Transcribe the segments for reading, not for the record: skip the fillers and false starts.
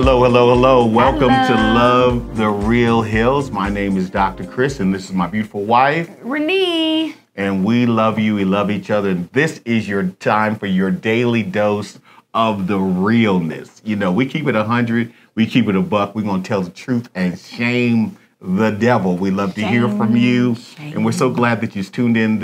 Hello, hello, hello. Welcome to Love the Real Hills. My name is Dr. Chris, and this is my beautiful wife, Renee. And we love you. We love each other. And this is your time for your daily dose of the realness. You know, we keep it 100. We keep it a buck. We're going to tell the truth and shame the devil. We love to hear from you. And we're so glad that you tuned in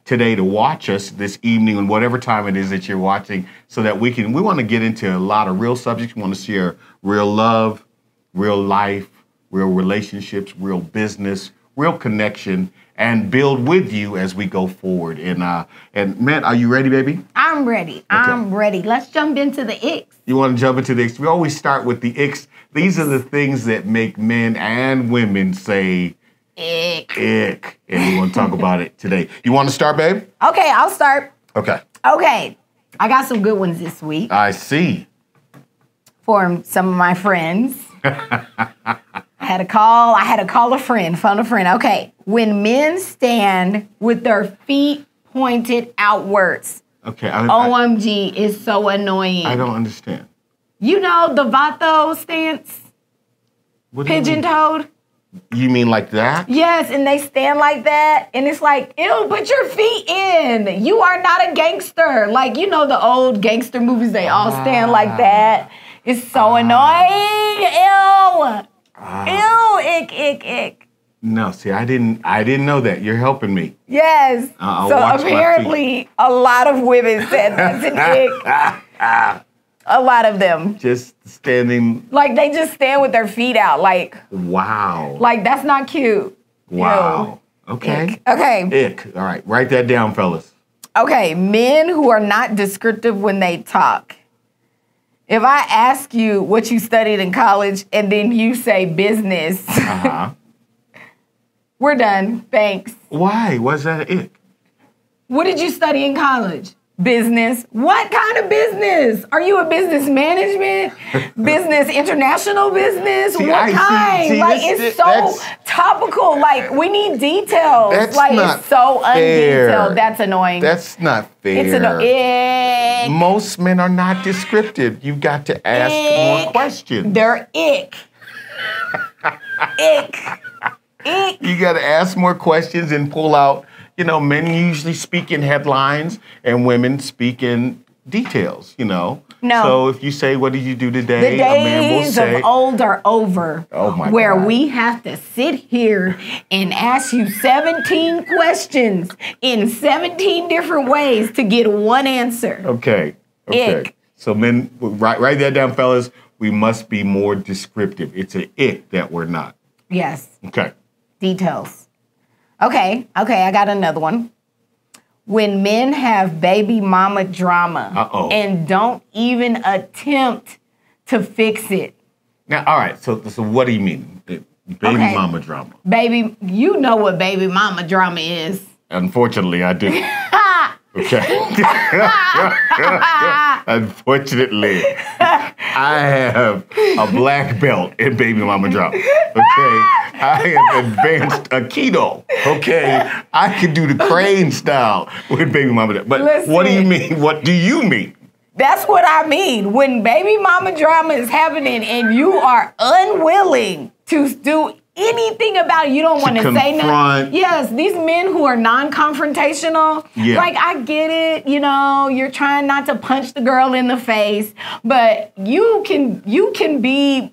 today to watch us this evening and whatever time it is that you're watching, so that we want to get into a lot of real subjects. We want to share real love, real life, real relationships, real business, real connection, and build with you as we go forward. And Matt, are you ready, baby? I'm ready. Okay. I'm ready. Let's jump into the icks. You want to jump into the icks? We always start with the icks. These are the things that make men and women say, ick. Ick. And we want to talk about it today. You want to start, babe? Okay, I'll start. Okay. I got some good ones this week. I see. For some of my friends. I had to call a friend, phone a friend. Okay. When men stand with their feet pointed outwards. Okay. OMG is so annoying. I don't understand. You know the Vato stance? Pigeon-toed? You mean like that? Yes, and they stand like that, and it's like, ew, put your feet in. You are not a gangster. Like, you know the old gangster movies, they all stand like that. It's so annoying. Ew, ick. No, see, I didn't know that. You're helping me. Yes. So apparently, a lot of women said that's an ick. A lot of them. Just standing. Like, they just stand with their feet out. Like. Wow. Like, that's not cute. Wow. Ew. Okay. Ick. Okay. Ick. All right. Write that down, fellas. Okay. Men who are not descriptive when they talk. If I ask you what you studied in college and then you say business, we're done. Thanks. Why? What's that ick? What did you study in college? Business. What kind of business? Are you a business management? Business, international business? See, what kind? See, like, it's so topical. Like, we need details. That's like, not it's so fair. undetailed. That's annoying. That's not fair. It's annoying. Most men are not descriptive. You've got to ask more questions. They're ick. Ick. Ick. You got to ask more questions and pull out. You know, men usually speak in headlines and women speak in details, you know. No. So if you say, what did you do today? The a man will days say, of old are over. Oh my where God. we have to sit here and ask you 17 questions in 17 different ways to get one answer. Okay. Ick. So men, write that down, fellas. We must be more descriptive. It's an ick that we're not. Yes. Okay. Details. Okay, I got another one. When men have baby mama drama and don't even attempt to fix it. Now, all right, so what do you mean? Baby mama drama? Baby, you know what baby mama drama is. Unfortunately, I do. Okay. Unfortunately, I have a black belt in baby mama drama. Okay. I have advanced Aikido. Okay. I can do the crane style with baby mama drama. But listen, what do you mean? What do you mean? That's what I mean. When baby mama drama is happening and you are unwilling to do anything about it, you don't want to say nothing. Yes, these men who are non-confrontational, like, I get it, you know, you're trying not to punch the girl in the face, but you can be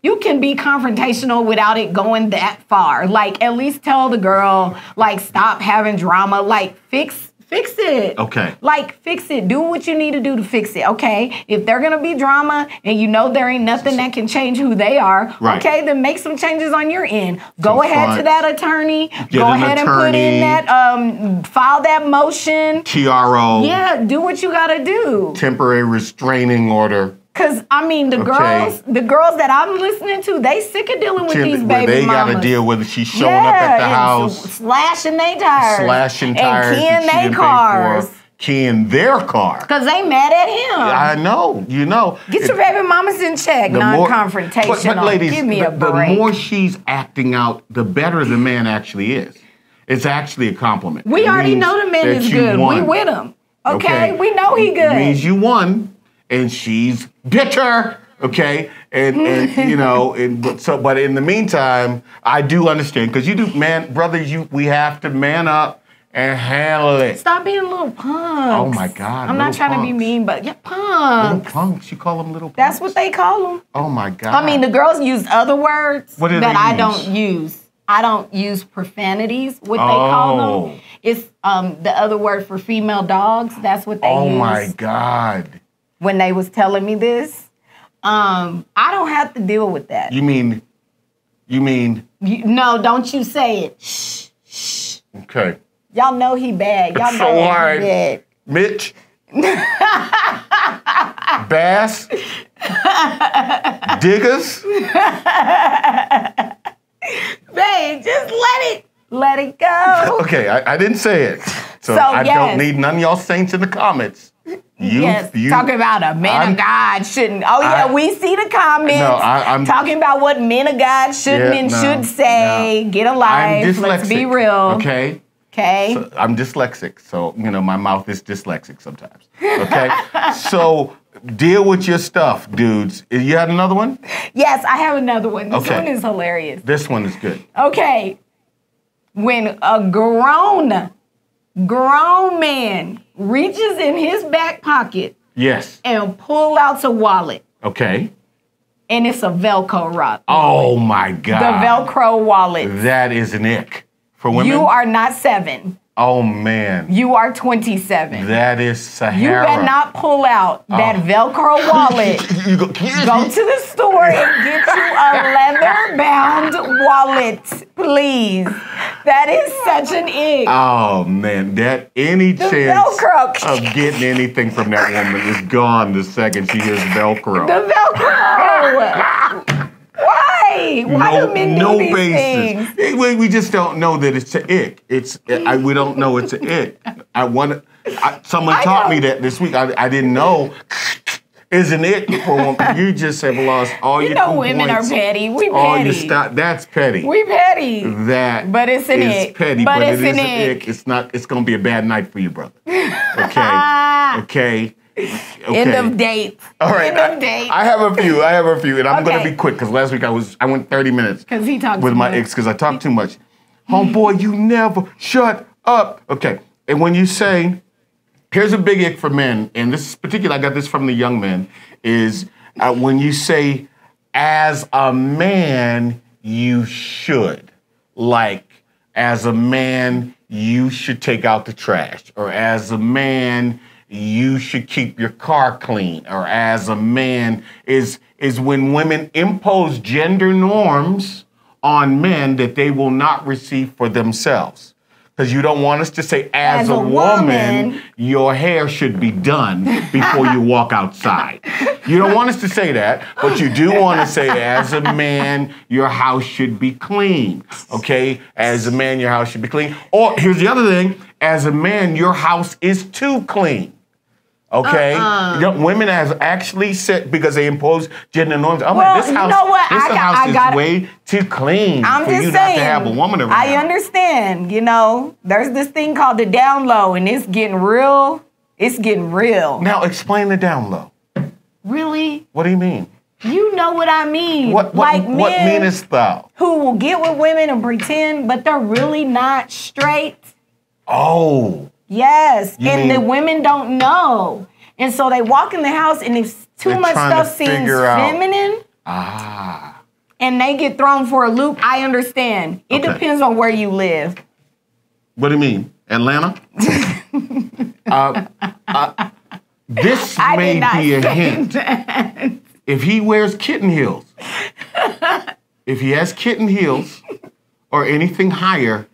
confrontational without it going that far. Like, at least tell the girl, like, stop having drama, like, fix it. Okay. Like, fix it. Do what you need to do to fix it, okay? If they're going to be drama and you know there ain't nothing that can change who they are, okay, then make some changes on your end. Go ahead to that attorney. Go ahead and put in that, file that motion. TRO. Yeah, do what you got to do. Temporary restraining order. Because, I mean, the girls that I'm listening to, they sick of dealing with these baby mamas. They got to deal with it. She's showing up at the house. Slashing their tires. Slashing tires. And keying their cars. Keying their car. Because they mad at him. I know. You know. Get your baby mamas in check. Non-confrontational. But ladies, give me a break. The more she's acting out, the better the man actually is. It's actually a compliment. We already know the man is good. We with him. Okay? We know he good. It means you won. And she's bitter. Okay, and you know, but in the meantime, I do understand because you do, man, brothers. We have to man up and handle it. Stop being little punks. Oh my God! I'm not trying to be mean, but punks. Little punks. You call them little punks? That's what they call them. Oh my God! I mean, the girls use other words that I don't use. I don't use profanities. What they call them. It's the other word for female dogs. That's what they use. Oh my God! When they was telling me this. I don't have to deal with that. You mean? No, don't you say it. Shh, shh. Okay. Y'all know he bad. Y'all know he bad. Mitch. Bass. Diggers. Babe, just let it go. Okay, I didn't say it. So I don't need none of y'all saints in the comments. You talking about a man of God shouldn't. Oh yeah, we see the comments. No, I'm talking about what men of God shouldn't should say. No. Get a life. I'm dyslexic. Let's be real. Okay. Okay. So I'm dyslexic, so you know my mouth is dyslexic sometimes. Okay. So deal with your stuff, dudes. You had another one? Yes, I have another one. This one is hilarious. This one is good. Okay. When a grown man reaches in his back pocket. Yes. And pull out a wallet. Okay. And it's a Velcro wallet. Oh my God. The Velcro wallet. That is an ick for women. You are not 7. Oh man. You are 27. That is Sahara. You better not pull out that Velcro wallet. Go to the store and get you a leather-bound wallet, please. That is such an ick. Oh man, that any chance of getting anything from that woman is gone the second she hears Velcro. The Velcro. Why? Why do men do these things? We just don't know that it's an ick. We don't know it's an ick. Someone taught me that this week. I didn't know. Is an ick for women. You just have lost all your 2 points. Women are petty. We petty. All your that's petty. We petty. But it's an ick. Petty, but it is an ick. It's not. It's gonna be a bad night for you, brother. Okay. End of date. All right. End of date. I have a few, and I'm going to be quick because last week I went 30 minutes. Because he talked with my ex because I talked too much. Homeboy, you never shut up. Okay. And when you say, here's a big ick for men, and this is particular. I got this from the young men. Is when you say, as a man, you should. Like, as a man, you should take out the trash, or as a man, you should keep your car clean, or as a man is when women impose gender norms on men that they will not receive for themselves. Because you don't want us to say, as a woman, your hair should be done before you walk outside. You don't want us to say that, but you do want to say, as a man, your house should be clean. Okay? As a man, your house should be clean. Or here's the other thing. As a man, your house is too clean. Okay? You know, women have actually said, because they impose gender norms, I'm like, this house is way too clean for you not to have a woman around. I understand. You know, there's this thing called the down low, and it's getting real. It's getting real. Now, explain the down low. Really? What do you mean? You know what I mean. What meanest thou? Who will get with women and pretend, but they're really not straight. Oh. Yes, the women don't know. And so they walk in the house, and if too much stuff seems feminine, and they get thrown for a loop, I understand. It depends on where you live. What do you mean? Atlanta? This may be a hint. That. If he wears kitten heels, if he has kitten heels or anything higher,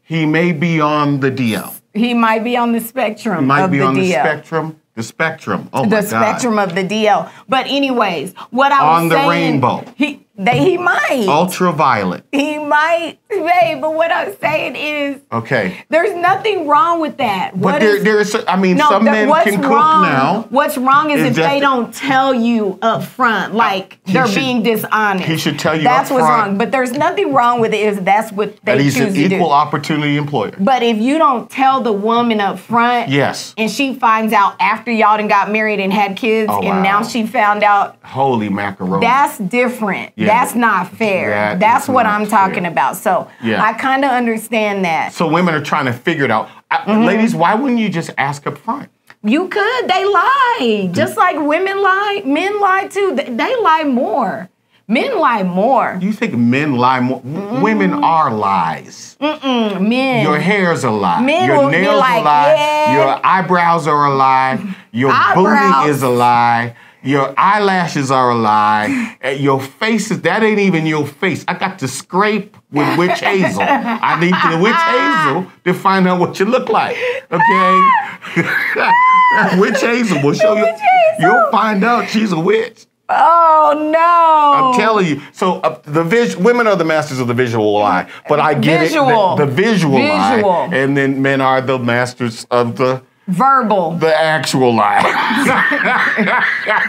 he may be on the DL. He might be on the spectrum. He might be on the DL. spectrum. The spectrum. Oh my God. The spectrum of the DL. But anyways, what I was saying. On the rainbow. He might. Ultraviolet. He might Babe, but what I'm saying is, okay, there's nothing wrong with that. But there's, I mean, some men can cook now. What's wrong is if they don't tell you up front, like they're being dishonest. He should tell you that's up what's front. wrong. But there's nothing wrong with it. Is that's what they choose to do. And he's an equal opportunity employer. But if you don't tell the woman up front, yes, and she finds out after y'all done got married and had kids, and now she found out, holy macaroni, that's different. Yeah, that's not fair. That's what I'm talking about. So I kind of understand that. So women are trying to figure it out. Ladies, why wouldn't you just ask up front? You could. They lie. Just like women lie, men lie too. They lie more. Men lie more. You think men lie more? Women are lies. Men. Your hair's a lie. Men your will nails be like, a lie. Your eyebrows are a lie. Your booty is a lie. Your eyelashes are a lie. Your face that ain't even your face. I got to scrape with witch hazel. I need the witch hazel to find out what you look like. Okay? Witch hazel will show you. You'll find out she's a witch. Oh no! I'm telling you. So women are the masters of the visual lie, but I get the visual lie, and then men are the masters of the verbal, the actual lie.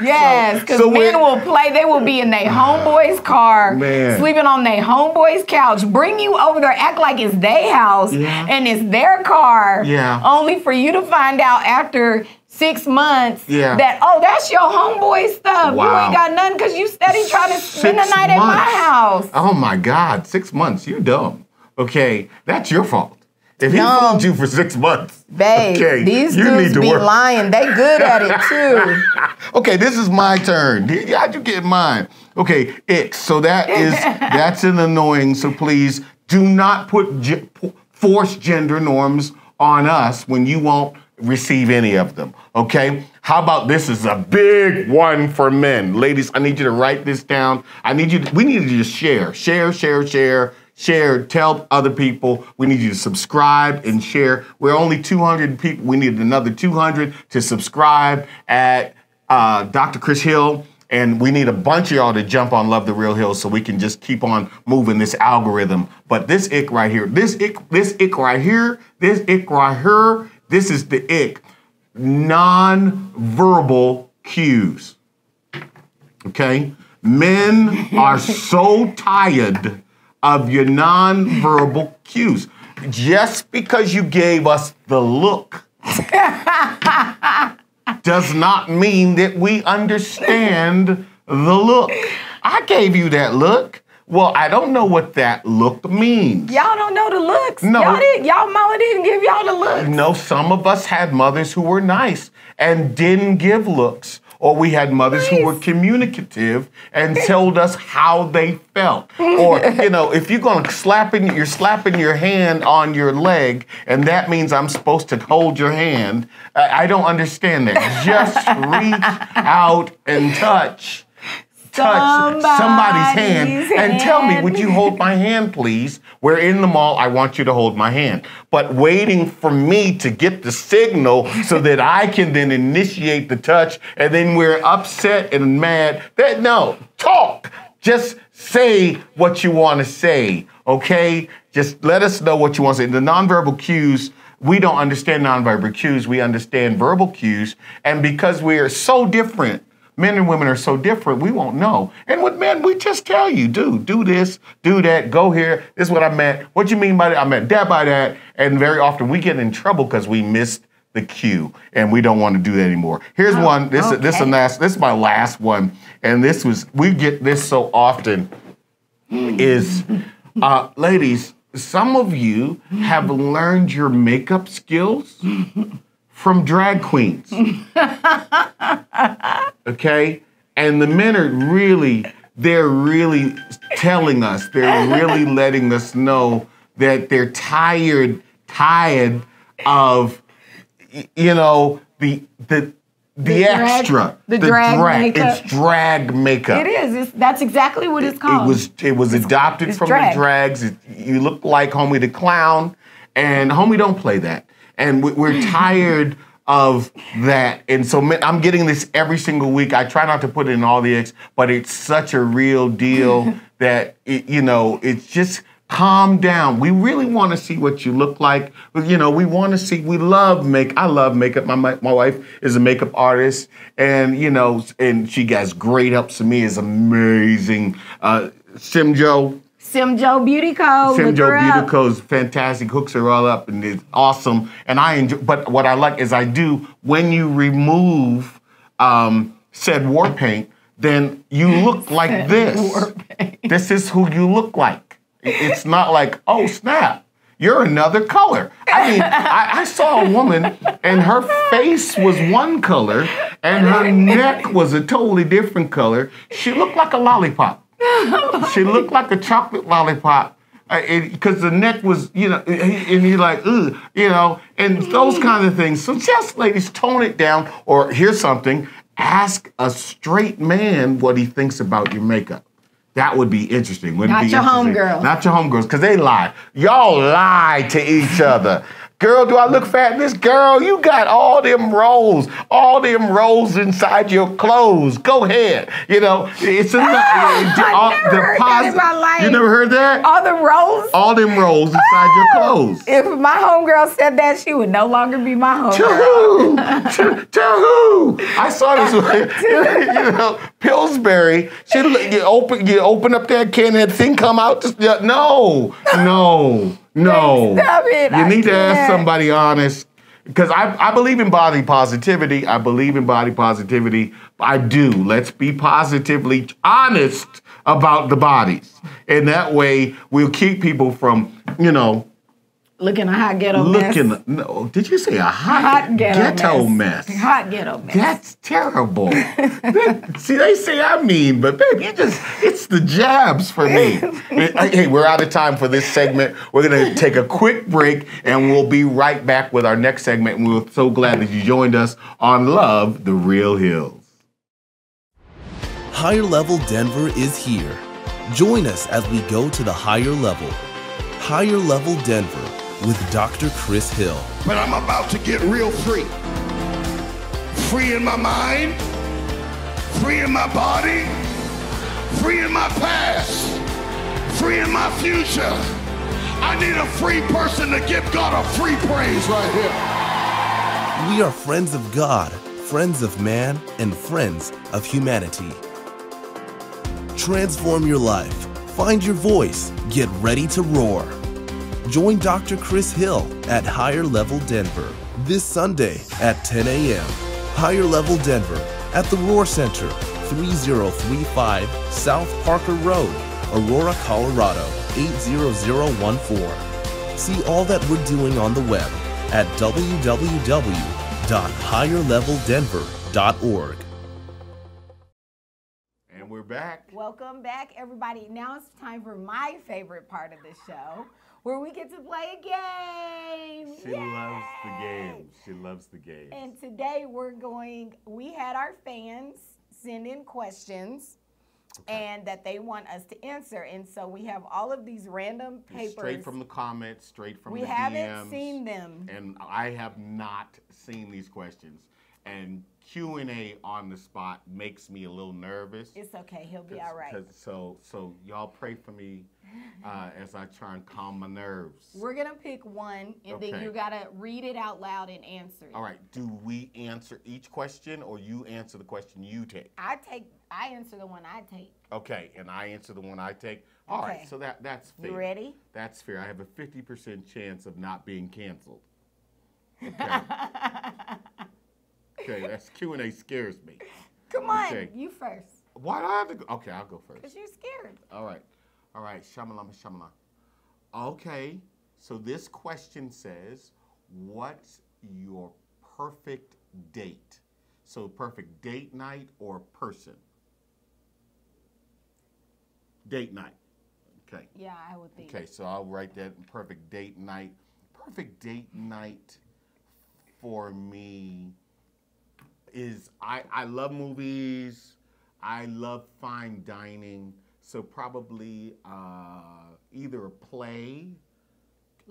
Yes, because men will play. They will be in their homeboy's car, sleeping on their homeboy's couch, bring you over there, act like it's their house and it's their car. Yeah. Only for you to find out after 6 months that, oh, that's your homeboy stuff. Wow. You ain't got nothing because you steady trying to spend the night at my house. Oh my God, 6 months. You're dumb. Okay, that's your fault. If he fooled you for 6 months, babe, these dudes be lying. They good at it too. Okay, this is my turn. How'd you get mine? Okay, so that's an annoying. So please do not force gender norms on us when you won't receive any of them. Okay? How about this is a big one for men. Ladies, I need you to write this down. We need you to just share, tell other people. We need you to subscribe and share. We're only 200 people. We need another 200 to subscribe at Dr. Chris Hill. And we need a bunch of y'all to jump on Love the Real Hill so we can just keep on moving this algorithm. But this ick right here, this ick right here, this is the ick. Non-verbal cues. Okay? Men are so tired of your non-verbal cues. Just because you gave us the look does not mean that we understand the look. I gave you that look. Well, I don't know what that look means. Y'all don't know the looks. No. Y'all mama didn't give y'all the looks. No, some of us had mothers who were nice and didn't give looks. Or we had mothers who were communicative and told us how they felt. Or, if you're going to you're slapping your hand on your leg, and that means I'm supposed to hold your hand. I don't understand that. Just reach out and touch somebody's hand and tell me, would you hold my hand, please? We're in the mall. I want you to hold my hand. But waiting for me to get the signal so that I can then initiate the touch, and then we're upset and mad. No, talk. Just say what you want to say, okay? Just let us know what you want to say. The nonverbal cues, we don't understand nonverbal cues. We understand verbal cues. And because we are so different, men and women are so different, we won't know. And with men, we just tell you, do this, do that, go here. This is what I meant. What you mean by that? I meant that by that. And very often we get in trouble because we missed the cue and we don't want to do that anymore. Here's one. This is my last one. And we get this so often is, ladies, some of you have learned your makeup skills from drag queens. Okay? And the men are they're really telling us, they're really letting us know that they're tired of, the extra. The drag makeup. It's drag makeup. It is. That's exactly what it's called. It was adopted from the drags. You look like Homie the Clown, and Homie don't play that. And we're tired of that. And so I'm getting this every single week. I try not to put it in all the X, but it's such a real deal that, it's just calm down. We really want to see what you look like. You know, we want to see, I love makeup. My wife is a makeup artist, and, you know, and she has great help. To me is amazing. Simjo Beauty Co. Simjo Beauty Co. is fantastic, hooks her all up, and it's awesome. And I enjoy, but what I like is when you remove said war paint, then you look like this. This is who you look like. It's not like, oh, snap, you're another color. I mean, I saw a woman and her face was one color and her neck was a totally different color. She looked like a lollipop. She looked like a chocolate lollipop. Because the neck was, you know, and you're like, ugh, you know, and those kinds of things. So just, ladies, tone it down. Or here's something, ask a straight man what he thinks about your makeup. That would be interesting. Not your homegirls. Not your homegirls, because they lie. Y'all lie to each other. Girl, do I look fat in this? Girl, you got all them rolls inside your clothes. Go ahead. You know, it's enough. I never heard that in my life. You never heard that? All the rolls? All them rolls inside your clothes. If my homegirl said that, she would no longer be my homegirl. To who? I saw this, you know, Pillsbury. You open up that can and that thing come out. No. Stop it. You need to ask somebody honest. Because I believe in body positivity. I do. Let's be positively honest about the bodies. And that way we'll keep people from, you know, looking a hot ghetto mess. No, did you say a hot ghetto mess? Hot ghetto mess. That's terrible. See, they say I'm mean, but baby, it's the jabs for me. Hey, we're out of time for this segment. We're going to take a quick break, and we'll be right back with our next segment. And we're so glad that you joined us on Love the Real Hills. Higher Level Denver is here. Join us as we go to the higher level. Higher Level Denver with Dr. Chris Hill. But I'm about to get real free. Free in my mind, free in my body, free in my past, free in my future. I need a free person to give God a free praise right here. We are friends of God, friends of man, and friends of humanity. Transform your life. Find your voice. Get ready to roar. Join Dr. Chris Hill at Higher Level Denver this Sunday at 10 a.m. Higher Level Denver at the Roar Center, 3035 South Parker Road, Aurora, Colorado, 80014. See all that we're doing on the web at www.higherleveldenver.org. And we're back. Welcome back, everybody. Now it's time for my favorite part of the show, where we get to play a game. She loves the game. She loves the game. And today we had our fans send in questions and that they want us to answer. And so we have all of these random papers. Straight from the comments, straight from the DMs. We haven't seen them. And I have not seen these questions. And Q&A on the spot makes me a little nervous. It's okay. He'll be all right. So y'all pray for me as I try and calm my nerves. We're going to pick one, and then you got to read it out loud and answer it. All right. Do we answer each question, or you answer the question you take? I answer the one I take. Okay, and I answer the one I take. All right, so that's fair. You ready? That's fair. I have a 50% chance of not being canceled. Okay, that's Q&A scares me. Come on, you first. Why do I have to go? Okay, I'll go first. Because you're scared. All right, shamalama. Okay, so this question says, what's your perfect date? So perfect date night or person? Date night. Okay. Yeah, I would think. Okay, so I'll write that perfect date night. Perfect date night for me is I love movies. I love fine dining. So probably either a play,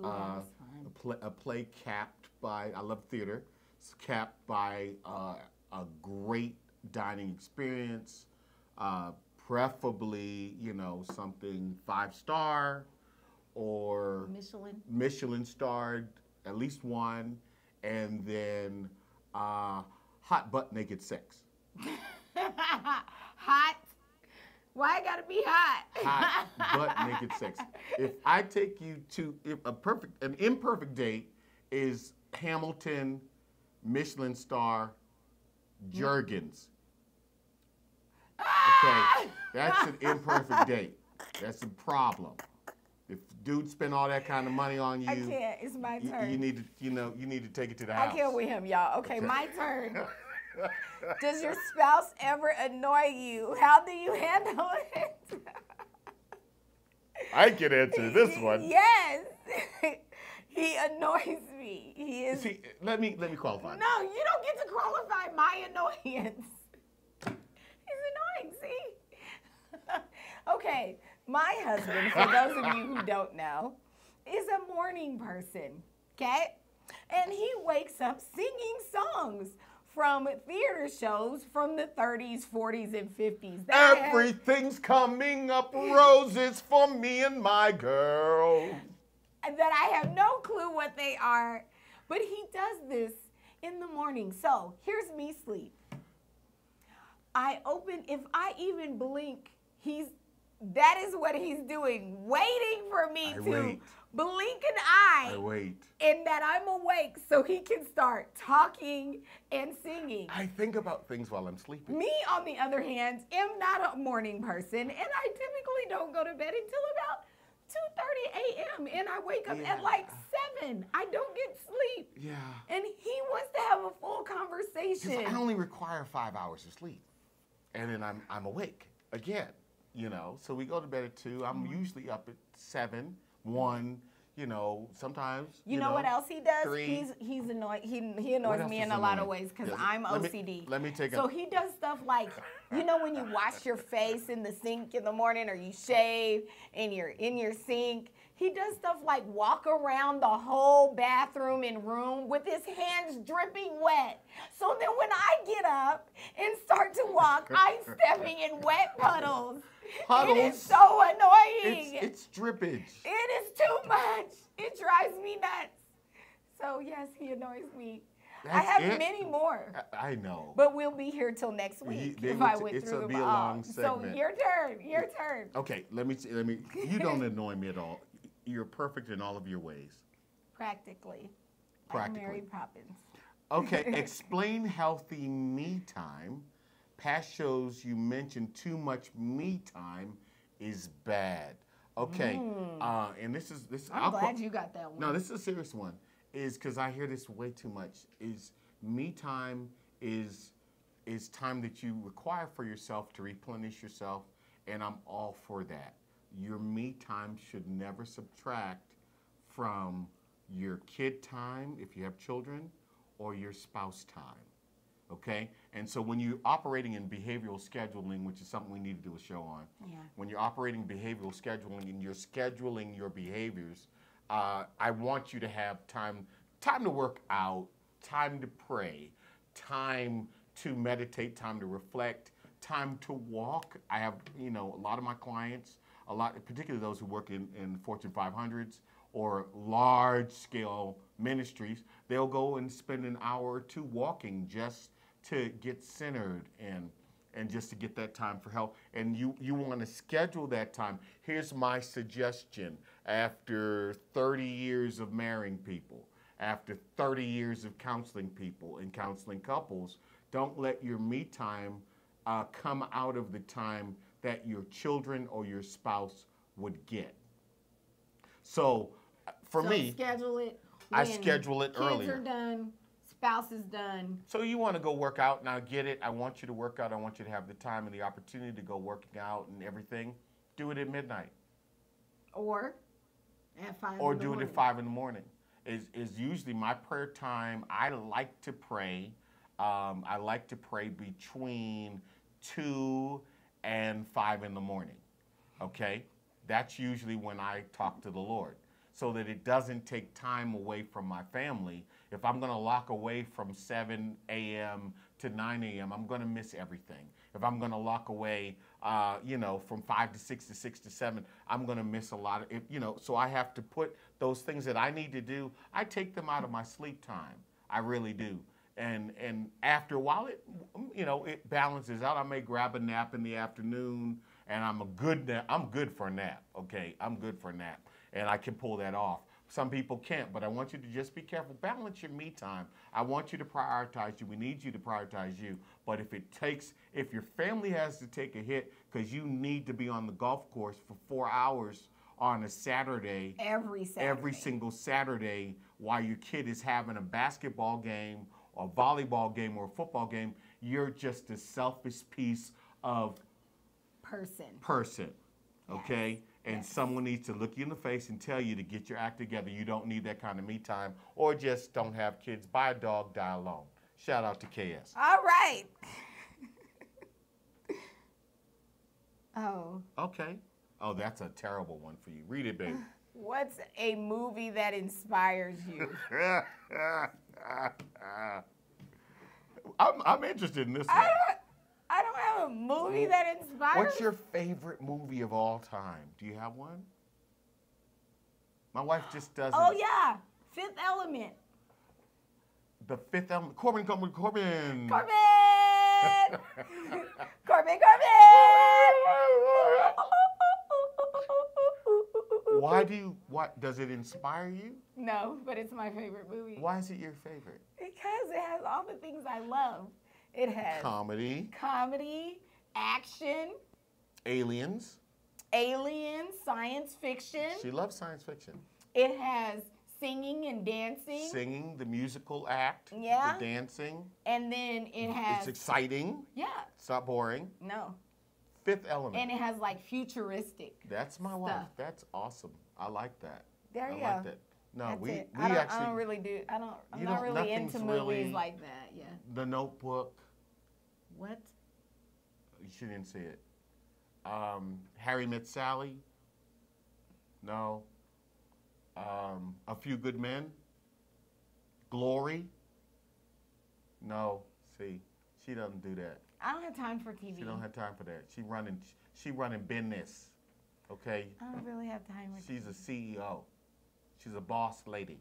a play capped by, I love theater, it's capped by a great dining experience, preferably, something 5-star, or Michelin starred, at least one, and then hot butt naked sex. Hot? Why it gotta be hot? Hot butt naked sex. If I take you to an imperfect date is Hamilton, Michelin star, Jergens. Okay, that's an imperfect date. That's a problem. If dudes spend all that kind of money on you, I can't. It's my turn. You need to take it to the house. I can't with him, y'all. Okay, my turn. Does your spouse ever annoy you? How do you handle it? I can answer this one. Yes. He annoys me. He is. See, let me qualify. No, you don't get to qualify my annoyance. He's annoying, see? Okay, my husband, for those of you who don't know, is a morning person, okay? And he wakes up singing songs from theater shows from the 30s, 40s, and 50s. Everything's coming up roses for me and my girl. That I have no clue what they are, but he does this in the morning. So here's me sleep. If I even blink, that is what he's doing, waiting for me to blink an eye. I wait. And that I'm awake so he can start talking and singing. I think about things while I'm sleeping. Me, on the other hand, am not a morning person, and I typically don't go to bed until about 2:30 a.m. and I wake up at like 7. I don't get sleep. Yeah. And he wants to have a full conversation. I only require 5 hours of sleep, and then I'm awake again. So we go to bed at 2. I'm usually up at 7, 1. Sometimes. You know what else he does? 3. He's annoyed. He annoys me in a lot of ways because I'm OCD. Let me take. So he does stuff like, when you wash your face in the sink in the morning, or you shave and you're in your sink. He does stuff like walk around the whole bathroom and room with his hands dripping wet. So then when I get up and start to walk, I'm stepping in wet puddles. Puddles. It is so annoying. It's drippage. It is too much. It drives me nuts. So yes, he annoys me. I have many more. I know. But we'll be here till next week if I went through them all. Long segment. So your turn. Okay, let me. You don't annoy me at all. You're perfect in all of your ways. Practically. Like Mary Poppins. Okay, explain healthy me time. Past shows you mentioned too much me time is bad. Okay, and this is. I'm glad you got that one. No, this is a serious one. Is because I hear this way too much. Is me time is time that you require for yourself to replenish yourself, and I'm all for that. Your me time should never subtract from your kid time, if you have children, or your spouse time, okay? And so when you're operating in behavioral scheduling, which is something we need to do a show on, when you're operating behavioral scheduling and you're scheduling your behaviors, I want you to have time to work out, time to pray, time to meditate, time to reflect, time to walk. I have, a lot of my clients, particularly those who work in Fortune 500s or large-scale ministries, they'll go and spend an hour or 2 walking just to get centered and just to get that time for health. And you want to schedule that time. Here's my suggestion. After 30 years of marrying people, after 30 years of counseling people and counseling couples, don't let your me time come out of the time that your children or your spouse would get. So for me, schedule it. I schedule it earlier. Kids are done. Spouse is done. So you want to go work out, and I get it. I want you to work out. I want you to have the time and the opportunity to go working out and everything. Do it at midnight. Or at 5 Or do it at 5 in the morning. Is usually my prayer time. I like to pray. I like to pray between 2 and 5 in the morning, okay? That's usually when I talk to the Lord, so that it doesn't take time away from my family If I'm going to lock away from 7 a.m. to 9 a.m., I'm going to miss everything. If I'm going to lock away, from 5 to 6 to 6 to 7, I'm going to miss a lot of, so I have to put those things that I need to do, I take them out of my sleep time. I really do. And after a while, it balances out. I may grab a nap in the afternoon, and I'm good for a nap, okay? I'm good for a nap, and I can pull that off. Some people can't, but I want you to just be careful. Balance your me time. I want you to prioritize you. We need you to prioritize you. But if your family has to take a hit because you need to be on the golf course for 4 hours on a Saturday, every single Saturday, while your kid is having a basketball game or a volleyball game or a football game, you're just a selfish piece of person. Okay? Yes. And someone needs to look you in the face and tell you to get your act together. You don't need that kind of me time, or just don't have kids. Buy a dog, die alone. Shout out to KS. All right. Oh. Okay. Oh, that's a terrible one for you. Read it, baby. What's a movie that inspires you? I'm interested in this one. I don't have a movie that inspires. What's your favorite movie of all time? Do you have one? My wife just doesn't. Oh, yeah. Fifth Element. The Fifth Element. Corbin. Corbin! What does it inspire you? No, but it's my favorite movie. Why is it your favorite? Because it has all the things I love. It has comedy, action, aliens, science fiction. She loves science fiction. It has singing and dancing. Singing, the musical act, the dancing. And then it has... It's exciting. Yeah. It's not boring. No. Fifth Element. And it has like futuristic That's my wife. That's awesome. I like that. There you go. I like that. No, we I actually... don't really do... I'm not really into movies like that, yeah. The Notebook. What? She didn't see it. Harry Met Sally. No. A Few Good Men. Glory. No. See, she doesn't do that. I don't have time for TV. She don't have time for that. She running business. Okay. I don't really have time for She's a CEO. She's a boss lady.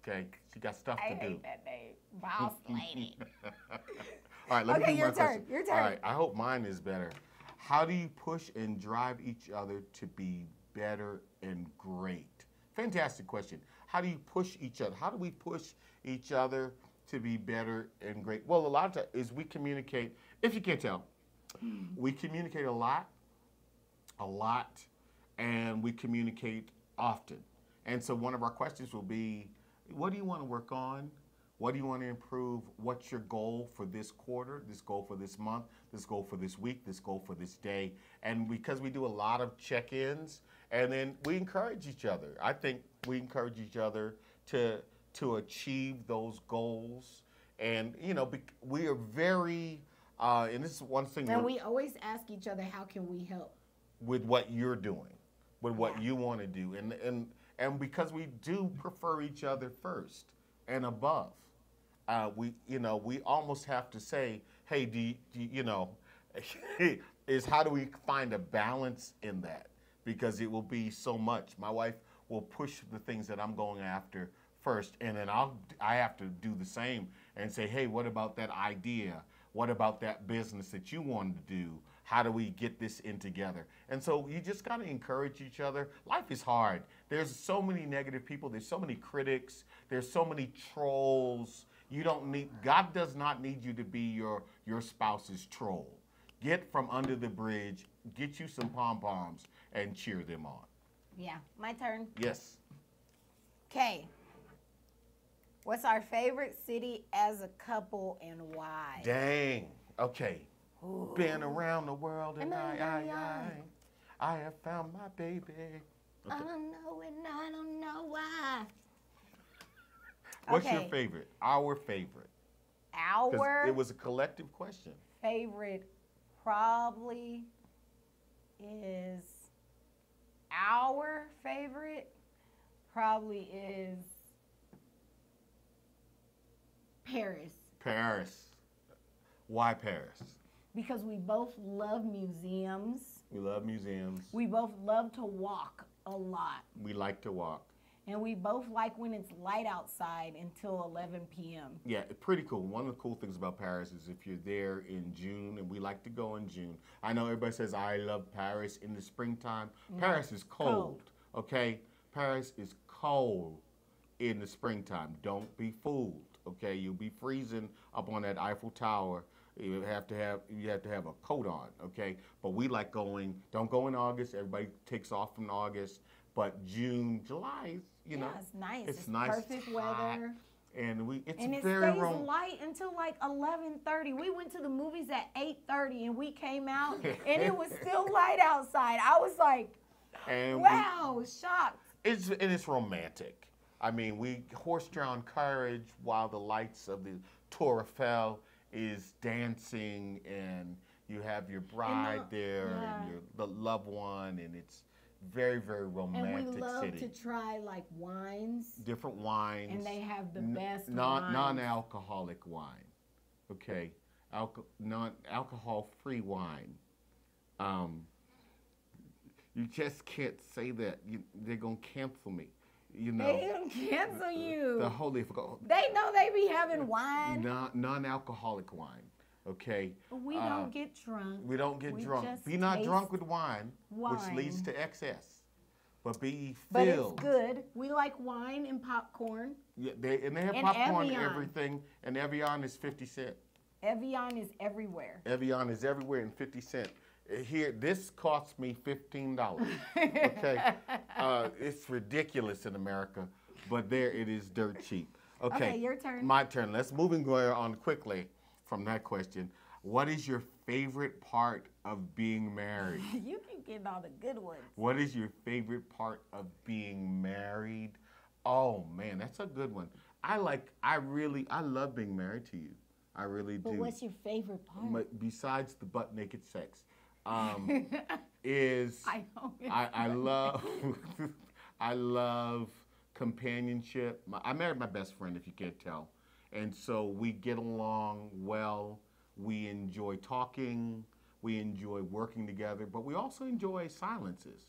Okay, she got stuff to do. I hate that name, boss lady. All right, let me do my question. Your turn. All right, I hope mine is better. How do you push and drive each other to be better and great? Fantastic question. How do you push each other? How do we push each other to be better and great? Well, a lot of times is we communicate. If you can't tell, we communicate a lot, and we communicate often. And so one of our questions will be, what do you want to work on? What do you want to improve? What's your goal for this quarter, this goal for this month, this goal for this week, this goal for this day? And because we do a lot of check-ins, and then we encourage each other. I think we encourage each other to achieve those goals. And, we are very, and this is one thing. And we always ask each other, how can we help? With what you're doing, with what you want to do. And because we do prefer each other first and above, we almost have to say, hey, is how do we find a balance in that? Because it will be so much. My wife will push the things that I'm going after first, and then I have to do the same and say, hey, what about that idea? What about that business that you wanted to do? How do we get this in together? And so you just got to encourage each other. Life is hard. There's so many negative people. There's so many critics. There's so many trolls. God does not need you to be your spouse's troll. Get from under the bridge, get you some pom-poms, and cheer them on. Yeah, my turn. Yes. Okay. What's our favorite city as a couple and why? Dang. Okay. Ooh. Been around the world and I have found my baby. Okay. I don't know and I don't know why. What's your favorite? Our favorite. It was a collective question. Favorite probably is our favorite probably is Paris. Paris. Why Paris? Because we both love museums. We love museums. We both love to walk a lot. We like to walk. And we both like when it's light outside until 11 p.m. Yeah, pretty cool. One of the cool things about Paris is if you're there in June, and we like to go in June. I know everybody says, I love Paris in the springtime. Paris is cold, okay? Paris is cold in the springtime. Don't be fooled, okay? You'll be freezing up on that Eiffel Tower. You have to have a coat on, okay? But we like going, don't go in August. Everybody takes off from August. But June, July, you know, it's nice. It's nice, perfect weather. And it stays light until like 11:30. We went to the movies at 8:30 and we came out and it was still light outside. I was like, wow, shocked. It's romantic. I mean, we horse-drawn carriage while the lights of the Tour Eiffel is dancing, and you have your bride there and the loved one, and it's very, very romantic. And we love to try like wines. Different wines. And they have the best wines. Non-alcoholic wine. Okay. Non-alcohol-free wine. You just can't say that. They're going to cancel me. You know. They don't cancel you. The Holy. They know they be having wine. Non-alcoholic wine. Okay. We don't get drunk. We don't get drunk. Be not drunk with wine, which leads to excess. But be filled. But it's good. We like wine and popcorn. Yeah, they have popcorn and everything, and Evian is 50 cents. Evian is everywhere. Evian is everywhere and 50 cents. Here, this costs me $15. Okay. It's ridiculous in America, but there it is dirt cheap. Okay, your turn. My turn. Let's move on quickly from that question. What is your favorite part of being married? You keep getting all the good ones. What is your favorite part of being married? Oh man, that's a good one. I love being married to you. I really do. But what's your favorite part? Besides the butt naked sex, is I love companionship. I married my best friend, if you can't tell, and so we get along well. We enjoy talking. We enjoy working together, but we also enjoy silences.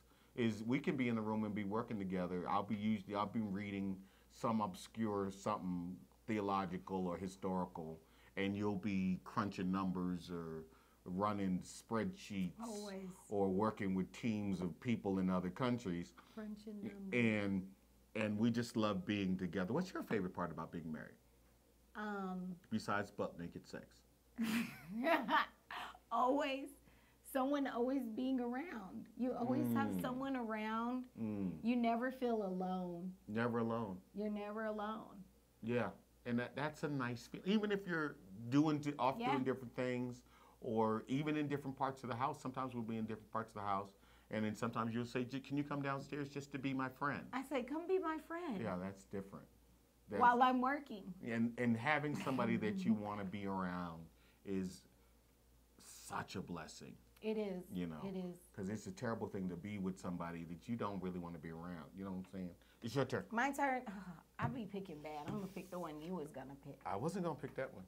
We can be in the room and be working together. I'll be reading some obscure something theological or historical, and you'll be crunching numbers or running spreadsheets or working with teams of people in other countries. Crunching numbers. And we just love being together. What's your favorite part about being married? Besides butt naked sex. Someone always being around. You always have someone around. You never feel alone. Never alone. You're never alone. Yeah, and that's a nice feeling. Even if you're doing different things, or even in different parts of the house. Sometimes we'll be in different parts of the house, and then sometimes you'll say, "Can you come downstairs just to be my friend?" I say, "Come be my friend." Yeah, that's different. While I'm working. And having somebody that you want to be around is such a blessing. It is. You know, it is. Because it's a terrible thing to be with somebody that you don't really want to be around. You know what I'm saying? It's your turn. My turn. I be picking bad. I'm gonna pick the one you was gonna pick. I wasn't gonna pick that one.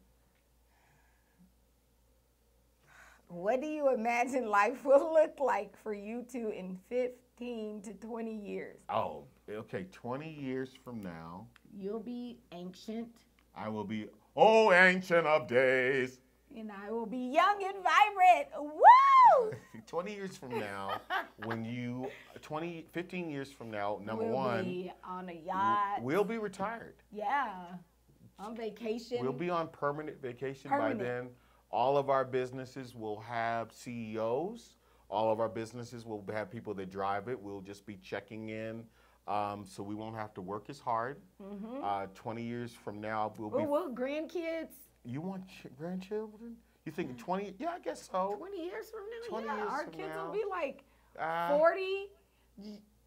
What do you imagine life will look like for you two in 15 to 20 years? Oh, okay. 20 years from now. You'll be ancient. I will be, oh, ancient of days. And I will be young and vibrant. Woo! 20 years from now, 15 years from now, we'll be on a yacht. We'll be retired. Yeah. On vacation. We'll be on permanent vacation by then. All of our businesses will have CEOs. All of our businesses will have people that drive it. We'll just be checking in. So we won't have to work as hard. 20 years from now, we'll grandkids. You want grandchildren? You think 20? Yeah, I guess so. 20 years from now, 20 years our from kids now, will be like 40.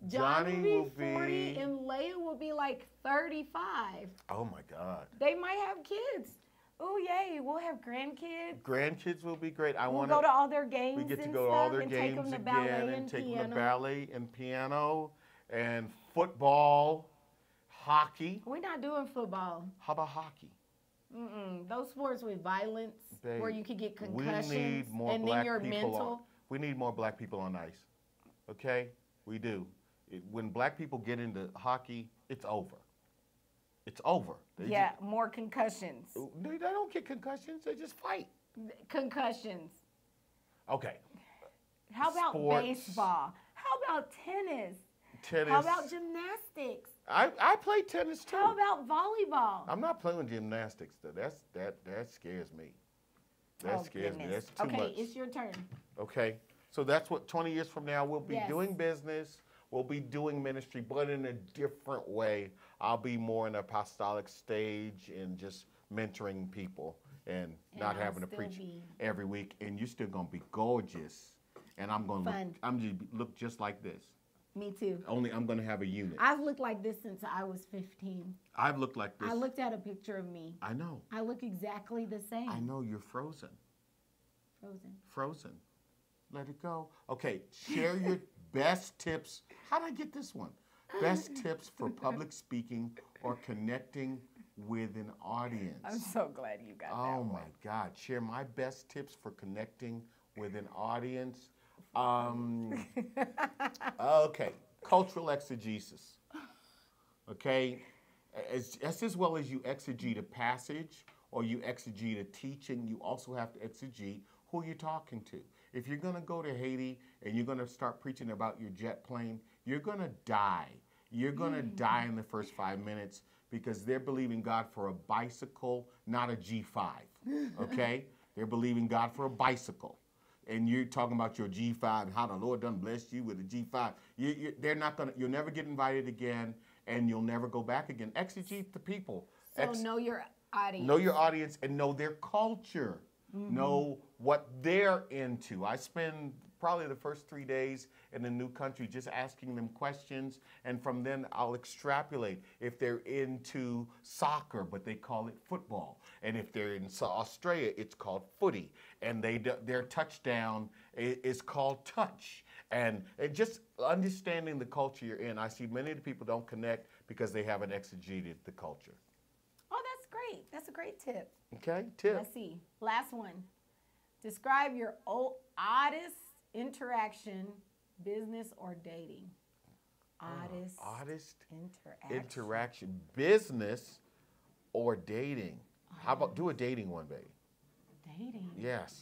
Johnny will be 40, and Leia will be like 35. Oh my God. They might have kids. Oh yay! We'll have grandkids. Grandkids will be great. We'll go to all their games. We get to go to all their games again, and take them to ballet and piano and football, hockey. We're not doing football. How about hockey? Those sports with violence, Babe, where you could get concussions, we need more and black then you're people mental. we need more black people on ice. Okay? We do. When black people get into hockey, it's over. It's over. Yeah, more concussions. They don't get concussions. They just fight. Concussions. Okay. How about Sports. baseball? How about tennis? Tennis. How about gymnastics? I play tennis too. How about volleyball? I'm not playing gymnastics though. That scares me. That scares me. That's too much. Okay, it's your turn. Okay. So that's what 20 years from now we'll be Yes. doing business. We'll be doing ministry, but in a different way. I'll be more in an apostolic stage and just mentoring people and not I'll having to still preach be- every week. And you're still gonna be gorgeous. And I'm gonna Fun. look just like this. Me too. Only I'm gonna have a unit. I've looked like this since I was 15. I've looked like this. I looked at a picture of me. I know. I look exactly the same. I know you're frozen. Frozen. Frozen. Let it go. Okay, share your best tips. How did I get this one? Best tips for public speaking or connecting with an audience. I'm so glad you got that Oh one. my God. Share my best tips for connecting with an audience. Okay, cultural exegesis. Okay, as well as you exegete a passage or you exegete a teaching, you also have to exegete who you're talking to. If you're gonna go to Haiti and you're gonna start preaching about your jet plane, you're gonna die. You're gonna die in the first 5 minutes because they're believing God for a bicycle, not a G5. Okay, they're believing God for a bicycle. And you're talking about your G5 and how the Lord done blessed you with a G5. They're not gonna. You'll never get invited again, and you'll never go back again. Exegete the people. So know your audience. Know your audience and know their culture. Know what they're into. I spend probably the first 3 days in a new country just asking them questions, and from then I'll extrapolate. If they're into soccer, but they call it football, and if they're in Australia, it's called footy, and their touchdown is called touch. And just understanding the culture you're in, I see many of the people don't connect because they haven't exegeted the culture. Oh, that's great. That's a great tip. Okay, tip. Let's see. Last one. Describe your oddest interaction, business or dating. Oddest interaction, business or dating. How about do a dating one, baby? Dating. Yes.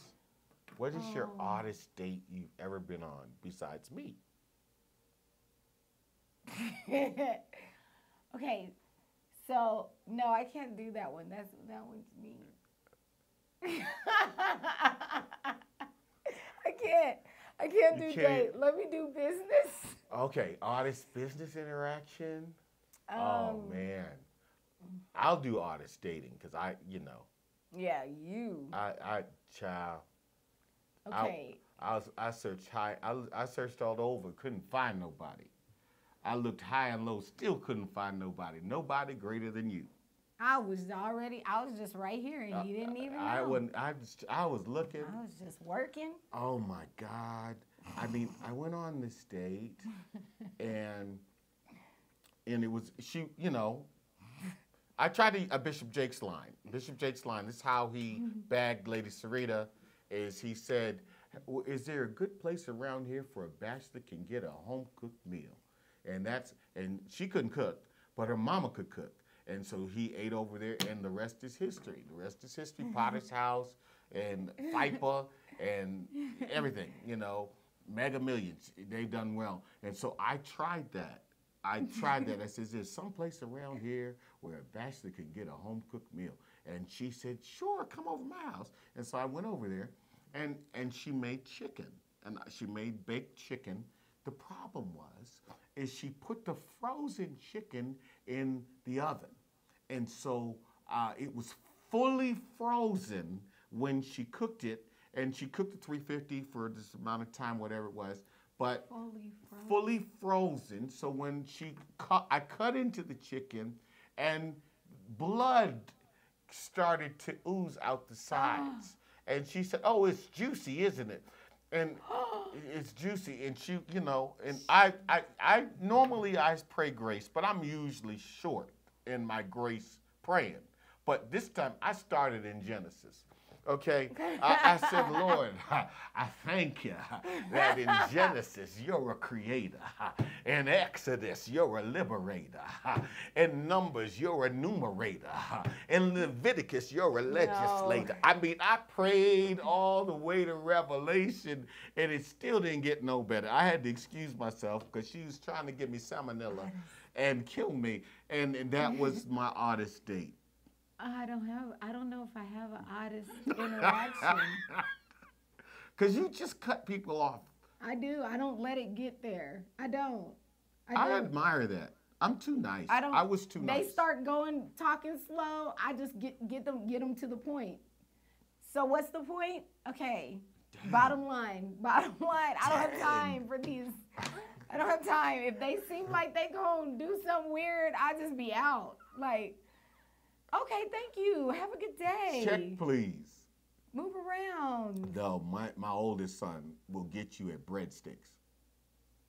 What is your oddest date you've ever been on besides me? Okay. So no, I can't do that one. That one's mean. I can't do date. Let me do business. Okay, oddest business interaction. Oh man, I'll do oddest dating because Yeah, you. Child. Okay. I searched high. I searched all over, couldn't find nobody. I looked high and low, still couldn't find nobody. Nobody greater than you. I was just right here, and you didn't even know. I was looking. I was just working. Oh my God. I mean, I went on this date and it was, I tried Bishop Jake's line. Bishop Jake's line, this is how he bagged Lady Sarita, is he said, is there a good place around here for a bachelor can get a home-cooked meal? And she couldn't cook, but her mama could cook. And so he ate over there, and the rest is history. The rest is history. Potter's House and FIPA and everything, Mega Millions. They've done well. And so I tried that. I said, is there someplace around here where a bachelor can get a home-cooked meal? And she said, sure, come over to my house. And so I went over there, and she made chicken. And she made baked chicken. The problem is she put the frozen chicken in the oven. And so it was fully frozen when she cooked it, and she cooked at 350 for this amount of time, whatever it was, but fully frozen. So when I cut into the chicken, and blood started to ooze out the sides. And she said, oh, it's juicy, isn't it? And it's juicy, and she, and I normally I pray grace, but I'm usually short in my grace praying. But this time I started in Genesis. Okay, I said, Lord, I thank you that in Genesis you're a creator, in Exodus you're a liberator, in Numbers you're a numerator, in Leviticus you're a legislator. No. I mean, I prayed all the way to Revelation, and it still didn't get no better. I had to excuse myself because she was trying to give me salmonella and kill me, and that was my oddest date. I don't know if I have an oddest interaction. Because you just cut people off. I do. I don't let it get there. I don't. I admire that. I'm too nice. I was too nice. They start talking slow. I just get them to the point. So what's the point? Okay. Damn. Bottom line. I don't have time for these. I don't have time. If they seem like they gonna do something weird, I just be out. Like, okay, thank you. Have a good day. Check, please. Move around. No, my oldest son will get you at breadsticks.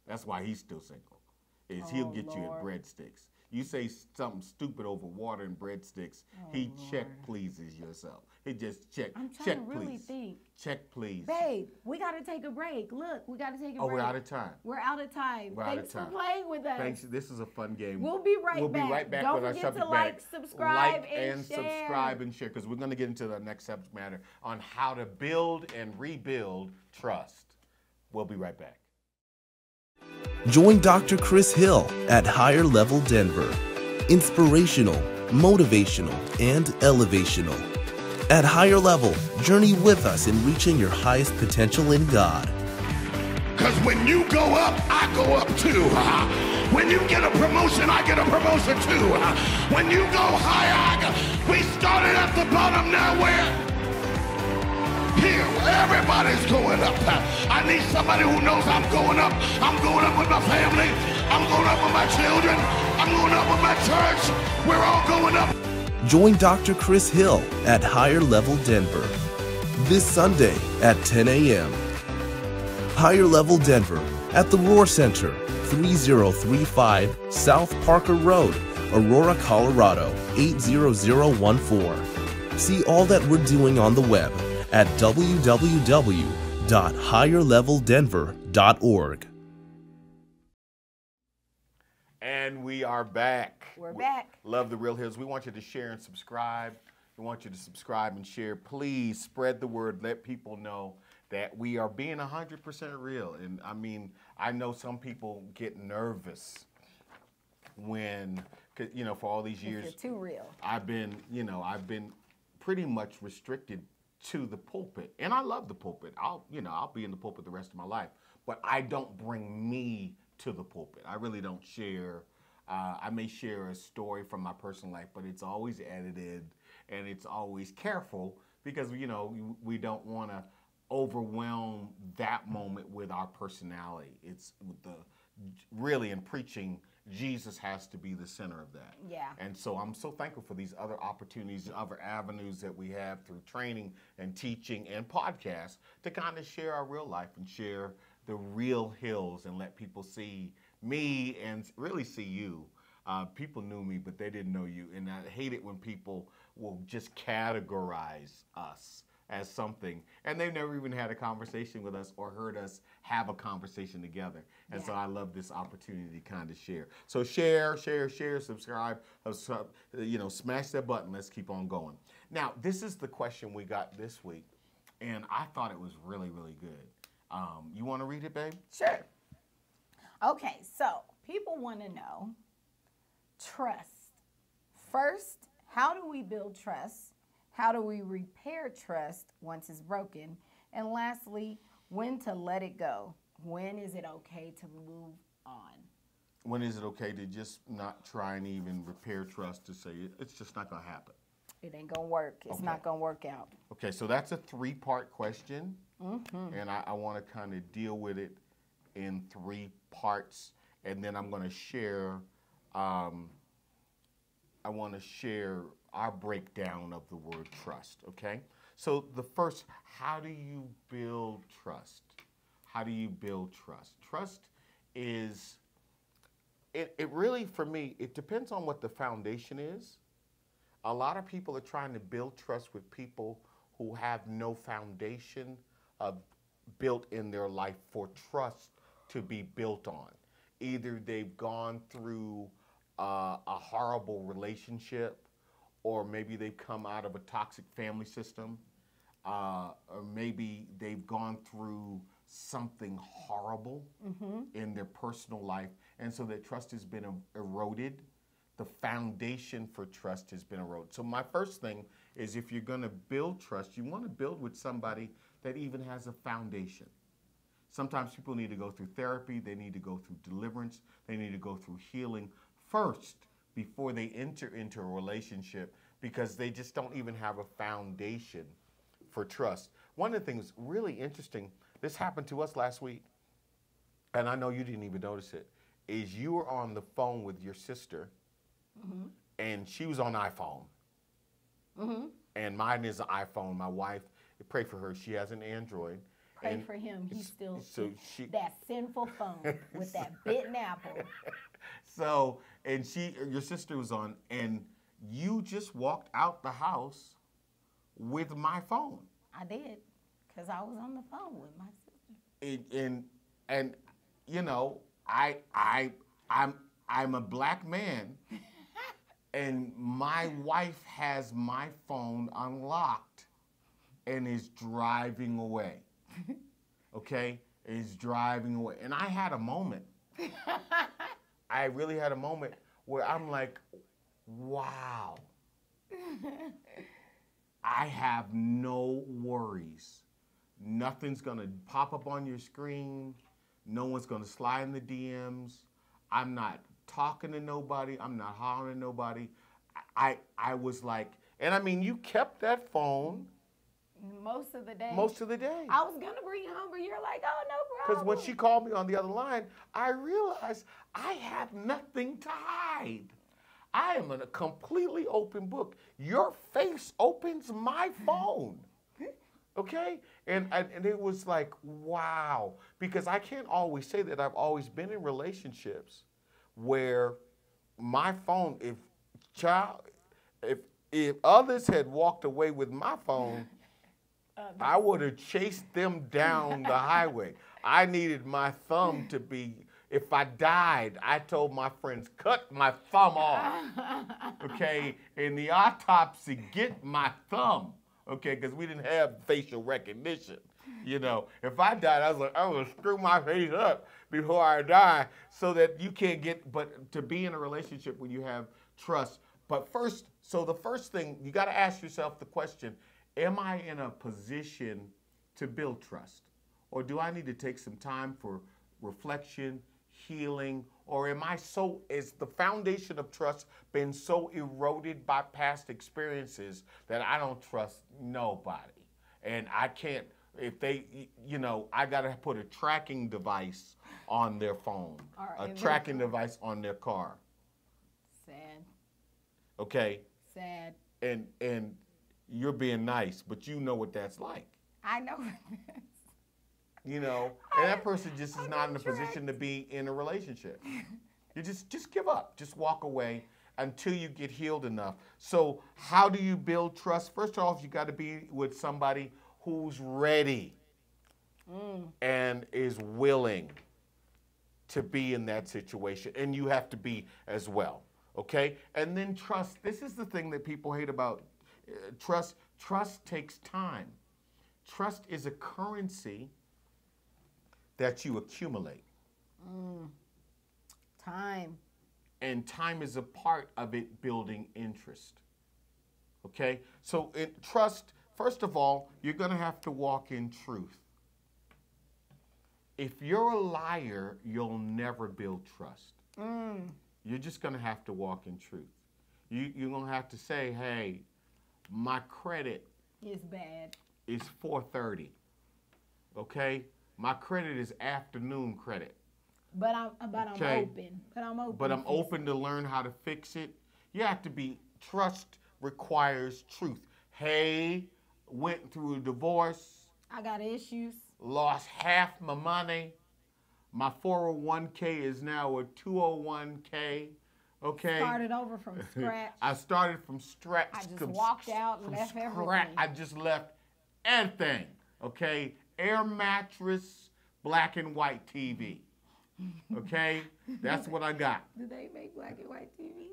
That's why he's still single. He'll get you at breadsticks. You say something stupid over water and breadsticks, he check pleases yourself. He just check. I'm trying to really think. Check please. Babe, we got to take a break. Look, we got to take a break. Oh, we're out of time. We're out of time. Thanks for playing with us. Thanks. This is a fun game. We'll be right back. We'll be right back Don't with our forget subject to matter. like, subscribe, and share. Subscribe and share, because we're going to get into the next subject matter on how to build and rebuild trust. We'll be right back. Join Dr. Chris Hill at Higher Level Denver. Inspirational, motivational, and elevational. At Higher Level, journey with us in reaching your highest potential in God. Because when you go up, I go up too. When you get a promotion, I get a promotion too. When you go higher, we started at the bottom, now we're here, everybody's going up. I need somebody who knows I'm going up. I'm going up with my family. I'm going up with my children. I'm going up with my church. We're all going up. Join Dr. Chris Hill at Higher Level Denver this Sunday at 10 a.m. Higher Level Denver at the Roar Center, 3035 South Parker Road, Aurora, Colorado, 80014. See all that we're doing on the web at www.higherleveldenver.org. And we are back. We're back. Love the Real Hills. We want you to share and subscribe. We want you to subscribe and share. Please spread the word. Let people know that we are being 100% real. And I mean, I know some people get nervous when, you know, for all these years. It's too real. I've been pretty much restricted to the pulpit. And I love the pulpit. I'll be in the pulpit the rest of my life. But I don't bring me to the pulpit. I really don't share. I may share a story from my personal life, but it's always edited and it's always careful because, you know, we don't want to overwhelm that moment with our personality. It's really in preaching, Jesus has to be the center of that. Yeah. And so I'm so thankful for these other opportunities and other avenues that we have through training and teaching and podcasts to kind of share our real life and share the real hills and let people see me and really see you. People knew me, but they didn't know you. And I hate it when people will just categorize us as something, and they've never even had a conversation with us or heard us have a conversation together. And so I love this opportunity to kind of share. So share, subscribe, smash that button. Let's keep on going. Now, this is the question we got this week, and I thought it was really, really good. You want to read it, babe? Sure. Okay, so people want to know trust. First, how do we build trust? How do we repair trust once it's broken? And lastly, when to let it go? When is it okay to move on? When is it okay to just not try and even repair trust, to say it's just not going to happen? It ain't going to work. It's not going to work out. Okay, so that's a 3-part question. Mm-hmm. And I want to kind of deal with it in 3 parts. And then I'm going to share, our breakdown of the word trust, okay? So the first, how do you build trust? How do you build trust? Trust is, it really, for me, it depends on what the foundation is. a lot of people are trying to build trust with people who have no foundation built in their life for trust to be built on. Either they've gone through a horrible relationship, or maybe they've come out of a toxic family system, or maybe they've gone through something horrible in their personal life, and so their trust has been eroded. The foundation for trust has been eroded. So my first thing is, if you're going to build trust, you want to build with somebody that even has a foundation. Sometimes people need to go through therapy, they need to go through deliverance, they need to go through healing first before they enter into a relationship, because they just don't even have a foundation for trust. One of the things really interesting, this happened to us last week, and I know you didn't even notice it, is you were on the phone with your sister, and she was on iPhone. And mine is an iPhone. My wife, pray for her, she has an Android. Pray for him. He's still that sinful phone with that bitten apple. So, and your sister was on, and you just walked out the house with my phone. I did, because I was on the phone with my sister. And you know, I'm a black man, and my wife has my phone unlocked and is driving away. Okay? Is driving away. And I had a moment. I really had a moment where I'm like, wow. I have no worries. Nothing's going to pop up on your screen. No one's going to slide in the DMs. I'm not talking to nobody. I'm not hollering at nobody. I was like, and I mean, you kept that phone. Most of the day. Most of the day. I was going to bring it home, but you're like, oh, no problem. Because when she called me on the other line, I realized I have nothing to hide. I am in a completely open book. Your face opens my phone. Okay? And it was like, wow. Because I can't always say that I've always been in relationships where my phone, if others had walked away with my phone, I would have chased them down the highway. I needed my thumb to be, if I died, I told my friends, cut my thumb off. Okay? In the autopsy, get my thumb. Okay? Because we didn't have facial recognition. You know, if I died, I was like, I'm going to screw my face up before I die, so that you can't but to be in a relationship when you have trust. But first, so the first thing, you got to ask yourself the question, am I in a position to build trust? Or do I need to take some time for reflection, healing, or is the foundation of trust been so eroded by past experiences that I don't trust nobody? And I can't, I got to put a tracking device on their phone, a tracking device on their car. Sad. Okay? Sad. And you're being nice, but you know what that's like. I know. You know, and that person just is not in a position to be in a relationship. You just give up. Just walk away until you get healed enough. So how do you build trust? First off, you got to be with somebody who's ready and is willing to be in that situation. And you have to be as well. Okay? And then trust. This is the thing that people hate about trust. Trust takes time. Trust is a currency that you accumulate. Time. And time is a part of it building interest. Okay? So trust, first of all, you're going to have to walk in truth. If you're a liar, you'll never build trust. You're just going to have to walk in truth. You're going to have to say, hey, my credit is bad. Is 430. Okay? My credit is afternoon credit. But I'm open. But I'm open to learn how to fix it. You have to be, trust requires truth. Hey, went through a divorce. I got issues. Lost half my money. My 401k is now a 201k. Okay. Started over from scratch. I started from scratch. I just walked out and left everything. I just left everything. Okay. Air mattress, black and white TV. Okay, that's what I got. Do they make black and white TV?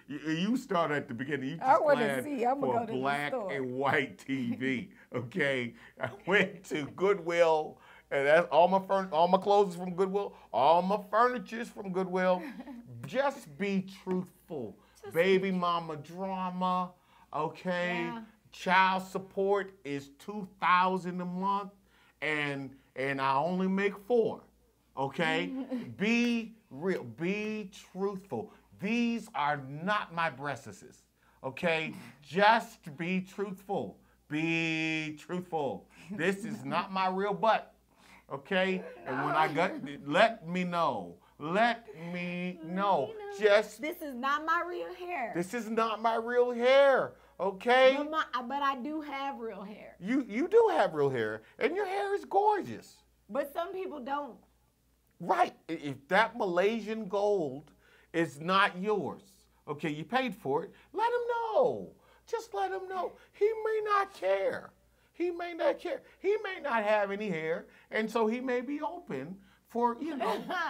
You start at the beginning. You just I want to see. I'm for gonna go to black the store. and white TV. Okay, I went to Goodwill, and that's all my clothes is from Goodwill. All my furniture is from Goodwill. Just be truthful. Baby mama drama. Okay, Yeah. Child support is $2,000 a month, and I only make $4. Okay? Be real. Be truthful. These are not my breastises. Okay? Just be truthful. Be truthful. This is not my real butt. Okay? And when I got, let me know. Let me know. Just. This is not my real hair. This is not my real hair. Okay? But I do have real hair. You do have real hair, and your hair is gorgeous. But some people don't. Right. If that Malaysian gold is not yours, okay, you paid for it, let him know. Just let him know. He may not care. He may not care. He may not have any hair, and so he may be open for,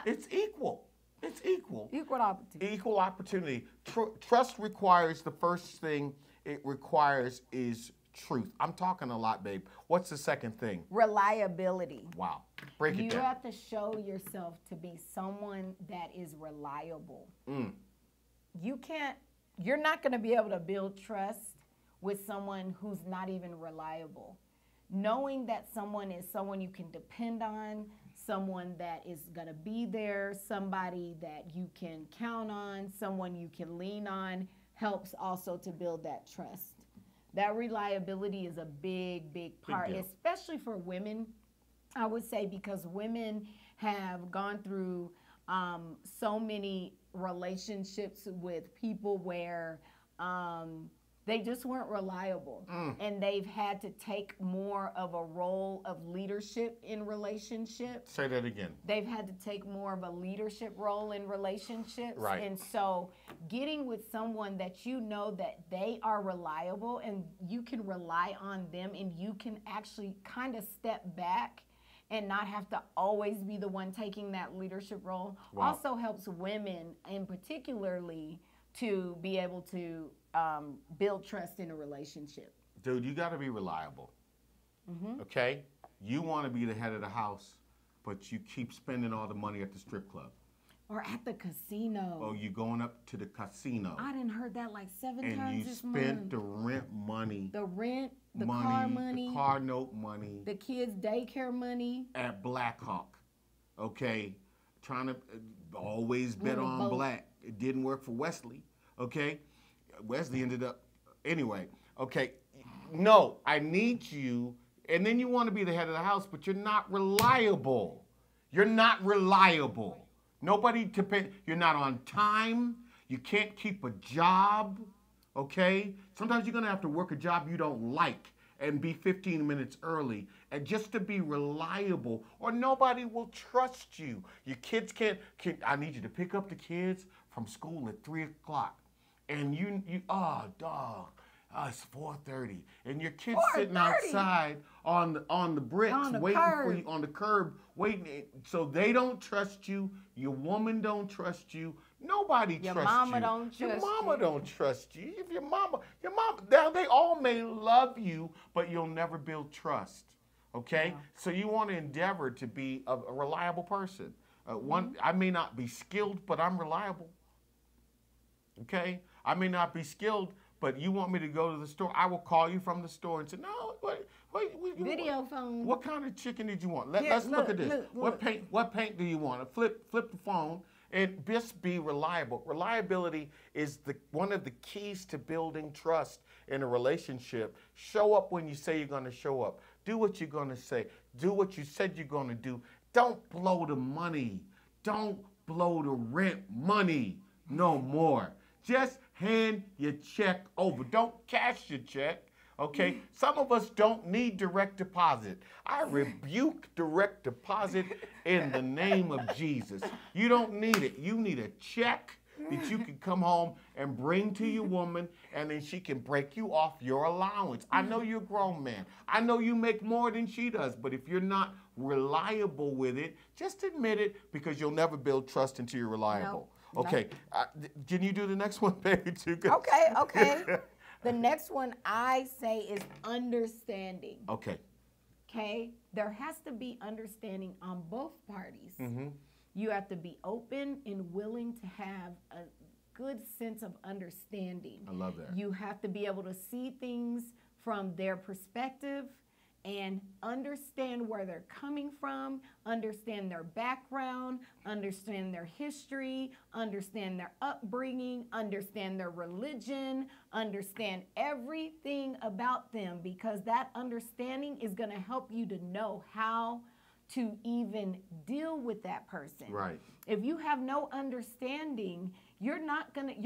it's equal. It's equal. Equal opportunity. Equal opportunity. Trust requires, the first thing it requires is truth. I'm talking a lot, babe. What's the second thing? Reliability. Wow. Break it down. You have to show yourself to be someone that is reliable. You're not going to be able to build trust with someone who's not even reliable. Knowing that someone is someone you can depend on, someone that is going to be there, somebody that you can count on, someone you can lean on, helps also to build that trust. That reliability is a big, big part, especially for women, I would say, because women have gone through so many relationships with people where they just weren't reliable. And they've had to take more of a role of leadership in relationships. Say that again. They've had to take more of a leadership role in relationships. Right. And so getting with someone that you know that they are reliable and you can rely on them and you can actually kind of step back and not have to always be the one taking that leadership role. Wow. Also helps women in particularly to be able to build trust in a relationship. Dude, you got to be reliable. Okay? You want to be the head of the house, but you keep spending all the money at the strip club. Or at the casino. Oh, you going up to the casino. I done heard that like 7 and times you this spent month. the rent money. The rent, the car money. The car note money. The kids' daycare money. At Blackhawk. Okay? Trying to always bet Little on boat. black. It didn't work for Wesley. Okay? Wesley ended up, anyway. Okay? No, I need you. And then you want to be the head of the house, but you're not reliable. You're not reliable. Nobody depends. You're not on time. You can't keep a job. Okay? Sometimes you're going to have to work a job you don't like and be 15 minutes early, and just to be reliable, or nobody will trust you. Your kids can't I need you to pick up the kids from school at 3 o'clock. And it's 4:30, and your kids sitting 4:30? outside on the bricks waiting for you on the curb, waiting. So they don't trust you. Your woman don't trust you. Nobody trusts you. Your mama don't trust you. Your mama don't trust you. If your mama, now they all may love you, but you'll never build trust. Okay, so you want to endeavor to be a reliable person. I may not be skilled, but I'm reliable. Okay, I may not be skilled, but you want me to go to the store, I will call you from the store and say, no, wait, Video phone. What kind of chicken did you want? Let's look at this. Look. What paint do you want? Flip the phone and just be reliable. Reliability is one of the keys to building trust in a relationship. Show up when you say you're going to show up. Do what you're going to say. Do what you said you're going to do. Don't blow the money. Don't blow the rent money no more. Just hand your check over. Don't cash your check. Okay, some of us don't need direct deposit. I rebuke direct deposit in the name of Jesus. You don't need it. You need a check that you can come home and bring to your woman, and then she can break you off your allowance. I know you're a grown man. I know you make more than she does, but if you're not reliable with it, just admit it, because you'll never build trust until you're reliable. No, okay, can you do the next one, baby? Okay. The next one I say is understanding. Okay. Okay? There has to be understanding on both parties. Mm-hmm. You have to be open and willing to have a good sense of understanding. I love that. You have to be able to see things from their perspective and understand where they're coming from, understand their background, understand their history, understand their upbringing, understand their religion, understand everything about them, because that understanding is going to help you to know how to even deal with that person. Right. If you have no understanding, you're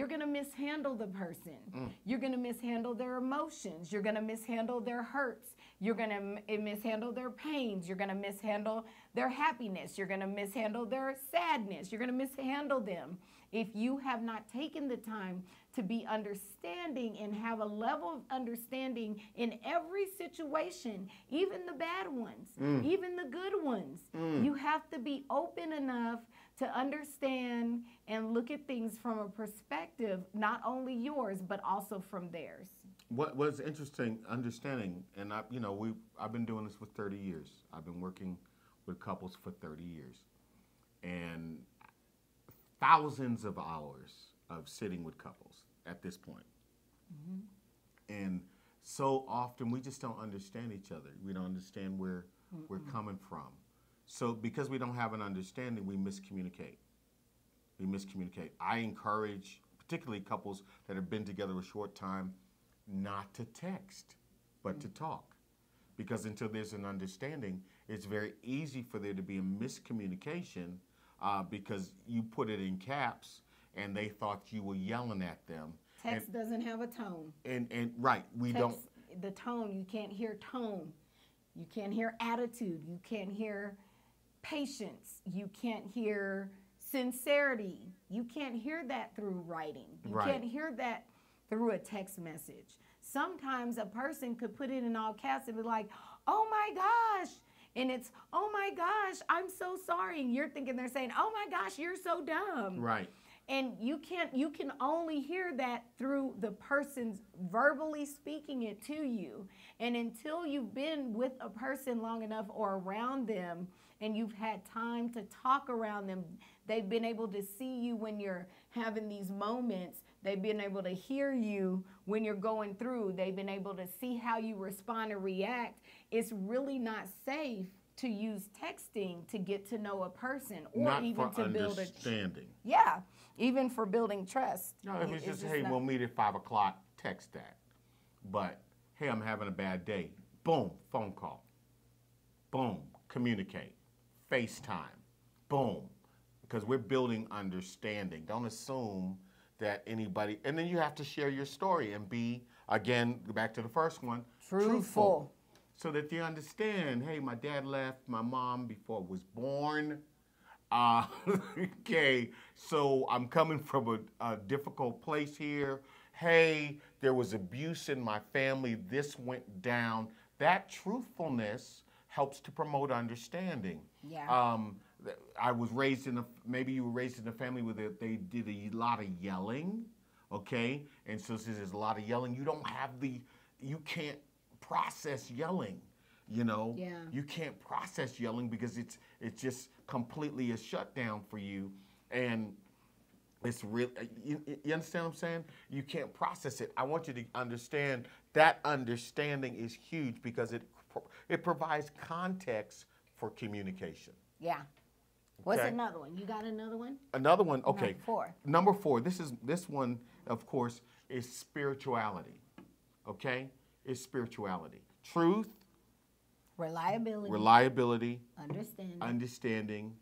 gonna mishandle the person. You're gonna mishandle their emotions. You're gonna mishandle their hurts. You're gonna mishandle their pains. You're gonna mishandle their happiness. You're gonna mishandle their sadness. You're gonna mishandle them if you have not taken the time to be understanding and have a level of understanding in every situation, even the bad ones, even the good ones. You have to be open enough to understand and look at things from a perspective, not only yours, but also from theirs. What was interesting, understanding, and I've been doing this for 30 years. I've been working with couples for 30 years. And thousands of hours of sitting with couples at this point. Mm-hmm. And so often we just don't understand each other. We don't understand where we're coming from. So because we don't have an understanding, we miscommunicate. I encourage, particularly couples that have been together a short time, not to text, but to talk. Because until there's an understanding, it's very easy for there to be a miscommunication because you put it in caps and they thought you were yelling at them. Text doesn't have a tone. And right, we Text, don't. The tone, you can't hear tone. You can't hear attitude. You can't hear patience. You can't hear sincerity. You can't hear that through writing. You can't hear that through a text message. Sometimes a person could put it in all caps and be like, oh my gosh. And it's, oh my gosh, I'm so sorry. And you're thinking they're saying, oh my gosh, you're so dumb. Right. And you can only hear that through the person's verbally speaking it to you. And until you've been with a person long enough or around them and you've had time to talk around them, they've been able to see you when you're having these moments. They've been able to hear you when you're going through. They've been able to see how you respond and react. It's really not safe to use texting to get to know a person, or not even for to build understanding. Even for building trust. No, if it's just, hey, we'll meet at 5 o'clock, text that. But, hey, I'm having a bad day. Boom, phone call. Boom, communicate. FaceTime. Boom. Because we're building understanding. Don't assume that anybody, and then you have to share your story and be, again, back to the first one, truthful. So that they understand, hey, my dad left my mom before I was born. Okay, so I'm coming from a difficult place here. Hey, there was abuse in my family. This went down. That truthfulness helps to promote understanding. Yeah. I was raised maybe you were raised in a family where they did a lot of yelling, okay? And so since there's a lot of yelling, you can't process yelling, Yeah. You can't process yelling because it's just completely a shutdown for you, and it's really, you understand what I'm saying? You can't process it. I want you to understand that understanding is huge because it provides context for communication. Yeah. What's another one? You got another one? Another one, okay. Number 4. Number 4, this one, of course, is spirituality, okay? Is spirituality. Truth. Reliability. Understanding.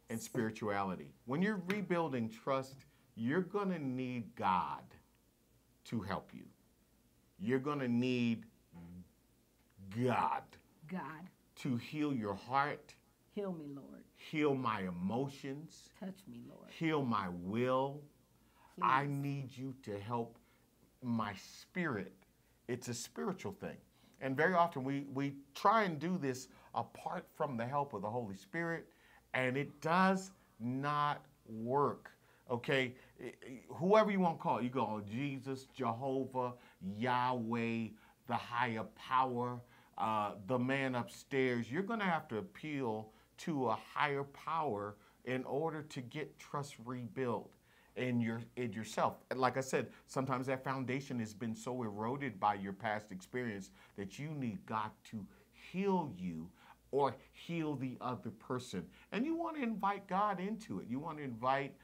And spirituality. When you're rebuilding trust, you're going to need God to help you. You're going to need God. God. To heal your heart. Heal me, Lord. Heal my emotions. Touch me, Lord. Heal my will. Please. I need you to help my spirit. It's a spiritual thing. And very often we try and do this apart from the help of the Holy Spirit, and it does not work. Okay? Whoever you want to call it, you go Jesus, Jehovah, Yahweh, the higher power, the man upstairs. You're going to have to appeal to a higher power in order to get trust rebuilt in yourself. Like I said, sometimes that foundation has been so eroded by your past experience that you need God to heal you or heal the other person. And you want to invite God into it. You want to invite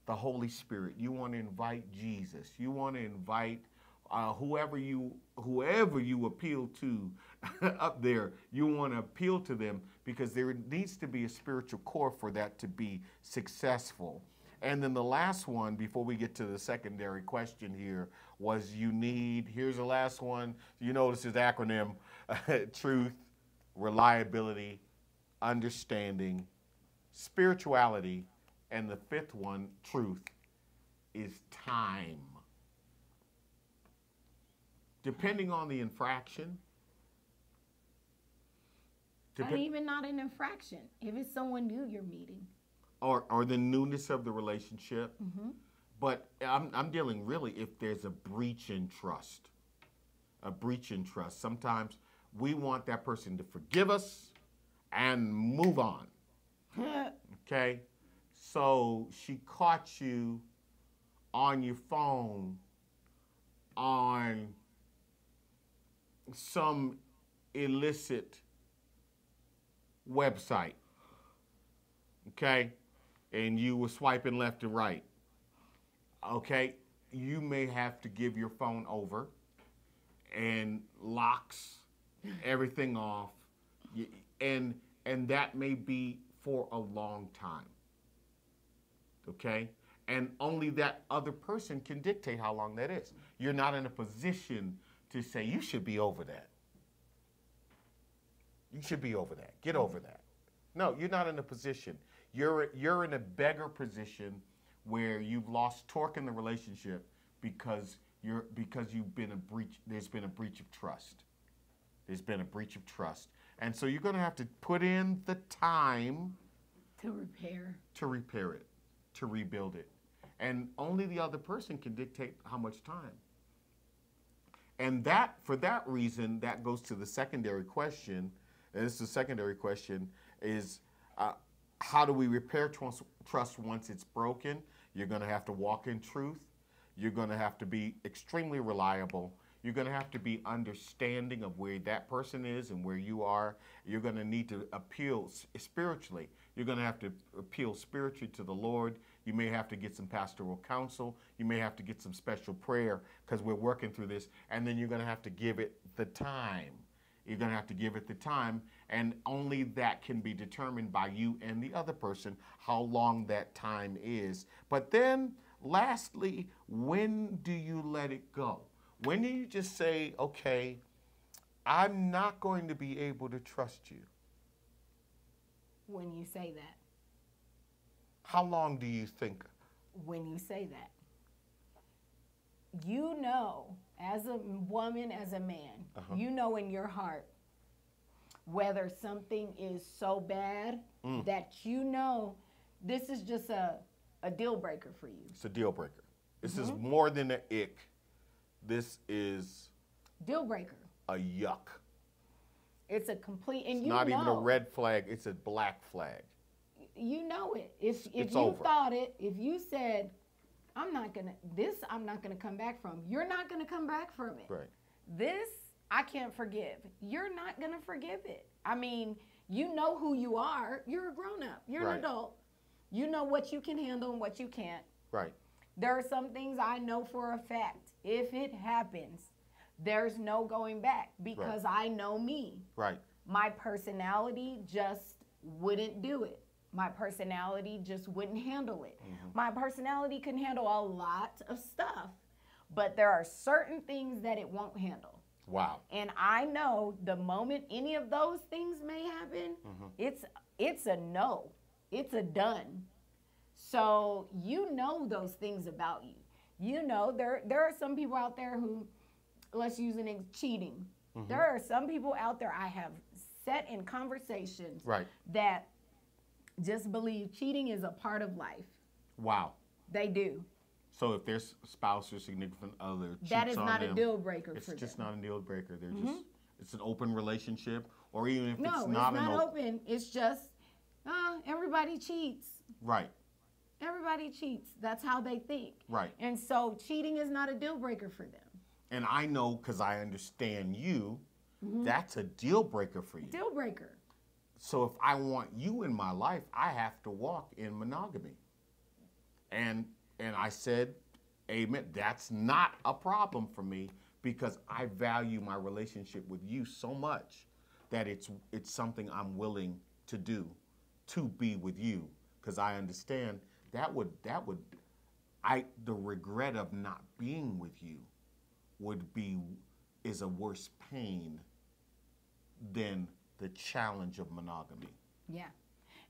the Holy Spirit. You want to invite Jesus. You want to invite whoever you appeal to up there, you want to appeal to them, because there needs to be a spiritual core for that to be successful. And then the last one, before we get to the secondary question here, was here's the last one. You notice his acronym, truth, reliability, understanding, spirituality, and the fifth one, truth, is time. Depending on the infraction. Even not an infraction. If it's someone new you're meeting. Or the newness of the relationship. Mm-hmm. But I'm dealing really if there's a breach in trust. A breach in trust. Sometimes we want that person to forgive us and move on. Okay? So she caught you on your phone on some illicit website, okay, and you were swiping left and right, okay, you may have to give your phone over and locks everything off, and that may be for a long time, okay, and only that other person can dictate how long that is. You're not in a position to say, you should be over that. You should be over that. Get over that. No, you're not in a position. You're in a beggar position where you've lost torque in the relationship because you've been a breach. There's been a breach of trust. There's been a breach of trust. And so you're going to have to put in the time to repair it, to rebuild it. And only the other person can dictate how much time. And for that reason, that goes to the secondary question, and this is the secondary question, is how do we repair trust once it's broken? You're going to have to walk in truth. You're going to have to be extremely reliable. You're going to have to be understanding of where that person is and where you are. You're going to need to appeal spiritually. You're going to have to appeal spiritually to the Lord. You may have to get some pastoral counsel. You may have to get some special prayer because we're working through this. And then you're going to have to give it the time. You're going to have to give it the time. And only that can be determined by you and the other person, how long that time is. But then, lastly, when do you let it go? When do you just say, okay, I'm not going to be able to trust you? When you say that. How long do you think? When you say that. You know, as a woman, as a man, you know in your heart whether something is so bad that you know this is just a deal breaker for you. It's a deal breaker. This is more than an ick. This is deal breaker. A yuck. It's a complete, and it's you not know, even a red flag. It's a black flag. You know it. If you over. thought it, if you said, I'm not gonna come back from. You're not gonna come back from it. Right. This I can't forgive. You're not gonna forgive it. I mean, you know who you are. You're a grown up. You're an adult. You know what you can handle and what you can't. Right. There are some things I know for a fact. If it happens, there's no going back because I know me. Right. My personality just wouldn't do it. My personality just wouldn't handle it. My personality can handle a lot of stuff, but there are certain things that it won't handle. Wow. And I know the moment any of those things may happen, it's a no. It's a done. So you know those things about you. You know, there are some people out there who, let's use cheating. There are some people out there I have sat in conversations that just believe cheating is a part of life. Wow. They do. So if their spouse or significant other cheats that is on not them, a deal breaker for them. It's just not a deal breaker. They're just, it's an open relationship, or even if no, it's not open. It's just, everybody cheats. Right. Everybody cheats. That's how they think. Right. And so cheating is not a deal breaker for them. And I know, because I understand you, that's a deal breaker for you. Deal breaker. So if I want you in my life, I have to walk in monogamy. And I said, amen, that's not a problem for me, because I value my relationship with you so much that it's something I'm willing to do, to be with you, because I understand the regret of not being with you is a worse pain than the challenge of monogamy. Yeah.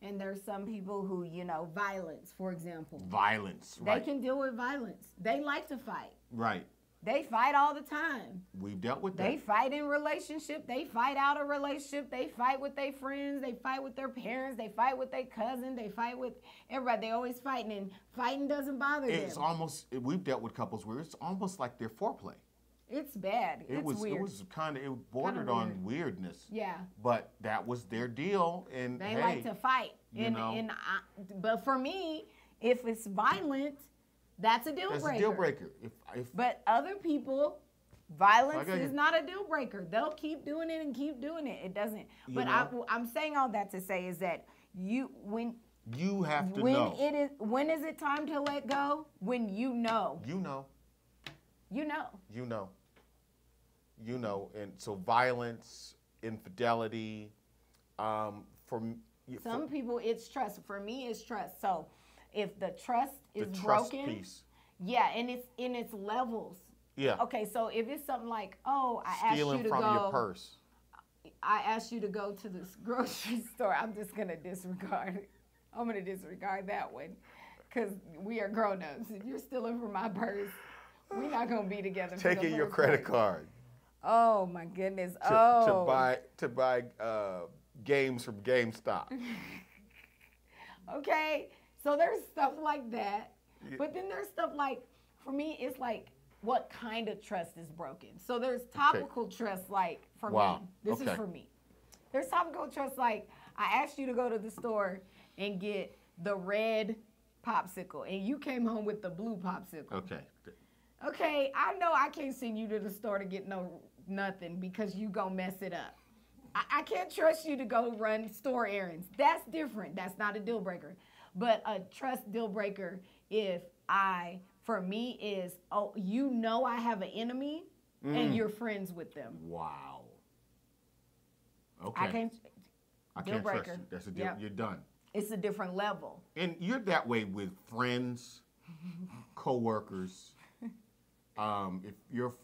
And there's some people who, violence, for example. Violence, right. They can deal with violence. They like to fight. Right. They fight all the time. We've dealt with that. They fight in relationship. They fight out of relationship. They fight with their friends. They fight with their parents. They fight with their cousin. They fight with everybody. They always fighting, and fighting doesn't bother them. We've dealt with couples where it's almost like their foreplay. It's bad. It's weird. It bordered on weirdness. Yeah. But that was their deal, and they like to fight. But for me, if it's violent, that's a deal breaker. That's a deal breaker. But other people, violence is not a deal breaker. They'll keep doing it and keep doing it. It doesn't. But I'm saying all that to say is that when you have to know. When is it time to let go? When you know. You know. You know. You know. You know. And so violence, infidelity, some people it's trust. For me, it's trust. So if the trust is broken. The trust piece. Yeah, and it's in its levels. Yeah. Okay, so if it's something like, I asked you to go. Stealing from your purse. I asked you to go to this grocery store. I'm just going to disregard it. I'm going to disregard that one, because we are grown-ups. If you're stealing from my purse, we're not going to be together. Taking your credit card. Oh, my goodness. To buy games from GameStop. Okay, so there's stuff like that. Yeah. But then there's stuff like, for me, it's like, what kind of trust is broken? So there's topical trust, like, for me. This is for me. There's topical trust, like, I asked you to go to the store and get the red popsicle, and you came home with the blue popsicle. Okay, I know I can't send you to the store to get nothing because you gonna mess it up. I can't trust you to go run store errands. That's different. That's not a deal breaker. But a trust deal breaker, for me, is, I have an enemy and you're friends with them. Wow. Okay. I can't trust you. That's a deal. Yep. You're done. It's a different level. And you're that way with friends, coworkers. If you're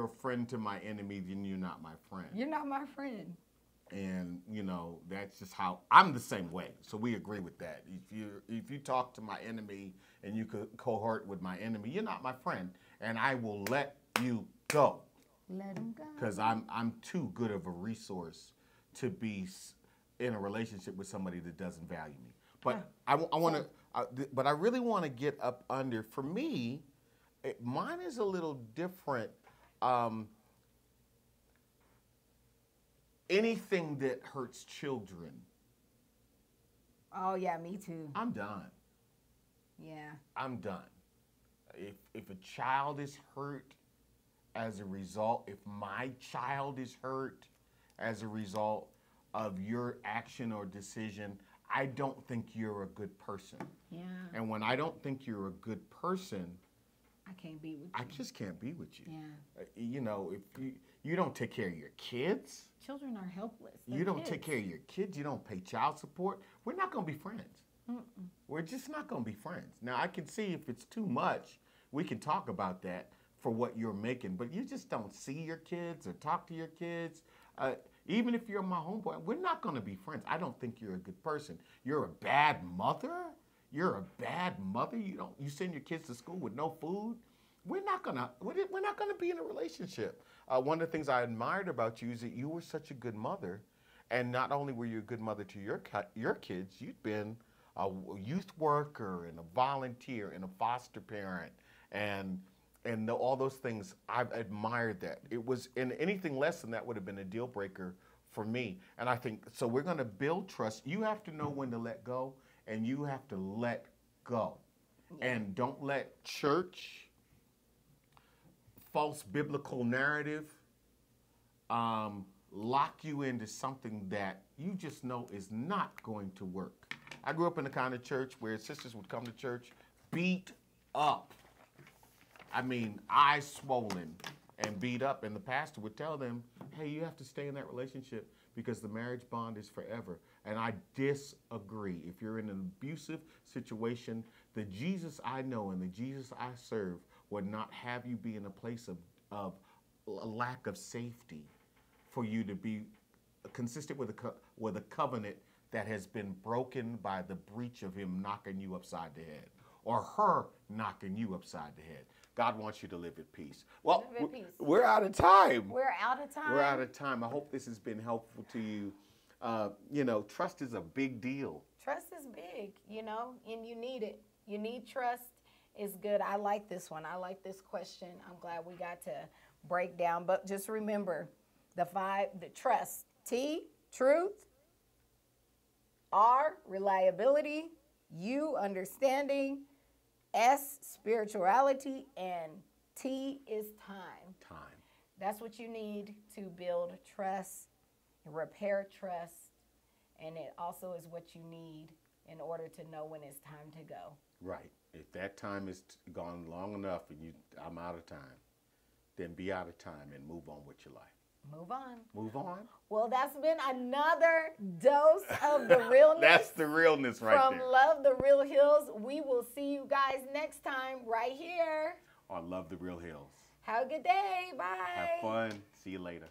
a friend to my enemy, then you're not my friend. You're not my friend. And that's just how I'm the same way. So we agree with that. If you talk to my enemy and you cohort with my enemy, you're not my friend, and I will let you go. Let him go. Because I'm too good of a resource to be in a relationship with somebody that doesn't value me. But I really want to get up under. For me, mine is a little different. Anything that hurts children. Oh, yeah, me too. I'm done. Yeah. I'm done. If a child is hurt as a result, if my child is hurt as a result of your action or decision, I don't think you're a good person. Yeah. And when I don't think you're a good person, I can't be with you. I just can't be with you. Yeah. If you don't take care of your kids. Children are helpless. You don't take care of your kids. You don't pay child support. We're not going to be friends. We're just not going to be friends. Now, I can see if it's too much, we can talk about that. for what you're making, but you just don't see your kids or talk to your kids. Even if you're my homeboy, we're not going to be friends. I don't think you're a good person. You're a bad mother. You're a bad mother. You send your kids to school with no food. We're not gonna be in a relationship. One of the things I admired about you is that you were such a good mother, and not only were you a good mother to your kids, you'd been a youth worker and a volunteer and a foster parent and all those things. I've admired that. It was, and anything less than that would have been a deal breaker for me. And I think, so we're going to build trust. You have to know when to let go, and you have to let go. Yeah. And don't let church, false biblical narrative, lock you into something that you just know is not going to work. I grew up in the kind of church where sisters would come to church beat up. I mean, eyes swollen and beat up, and the pastor would tell them, hey, you have to stay in that relationship because the marriage bond is forever. And I disagree. If you're in an abusive situation, the Jesus I know and the Jesus I serve would not have you be in a place of a lack of safety for you to be consistent with a covenant that has been broken by the breach of him knocking you upside the head or her knocking you upside the head. God wants you to live at peace. Well, we're out of time. We're out of time. We're out of time. I hope this has been helpful to you. Trust is a big deal. Trust is big, and you need it. You need trust. It's good. I like this one. I like this question. I'm glad we got to break down. But just remember the trust. T, truth. R, reliability. U, understanding. S, spirituality. And T is time. Time. That's what you need to build trust, repair trust. And it also is what you need in order to know when it's time to go. Right. If that time is gone long enough and I'm out of time, then be out of time and move on with your life. Move on. Move on. Well, that's been another dose of the realness. That's the realness right from there. From Love the Real Hills. We will see you guys next time right here on Love the Real Hills. Have a good day. Bye. Have fun. See you later.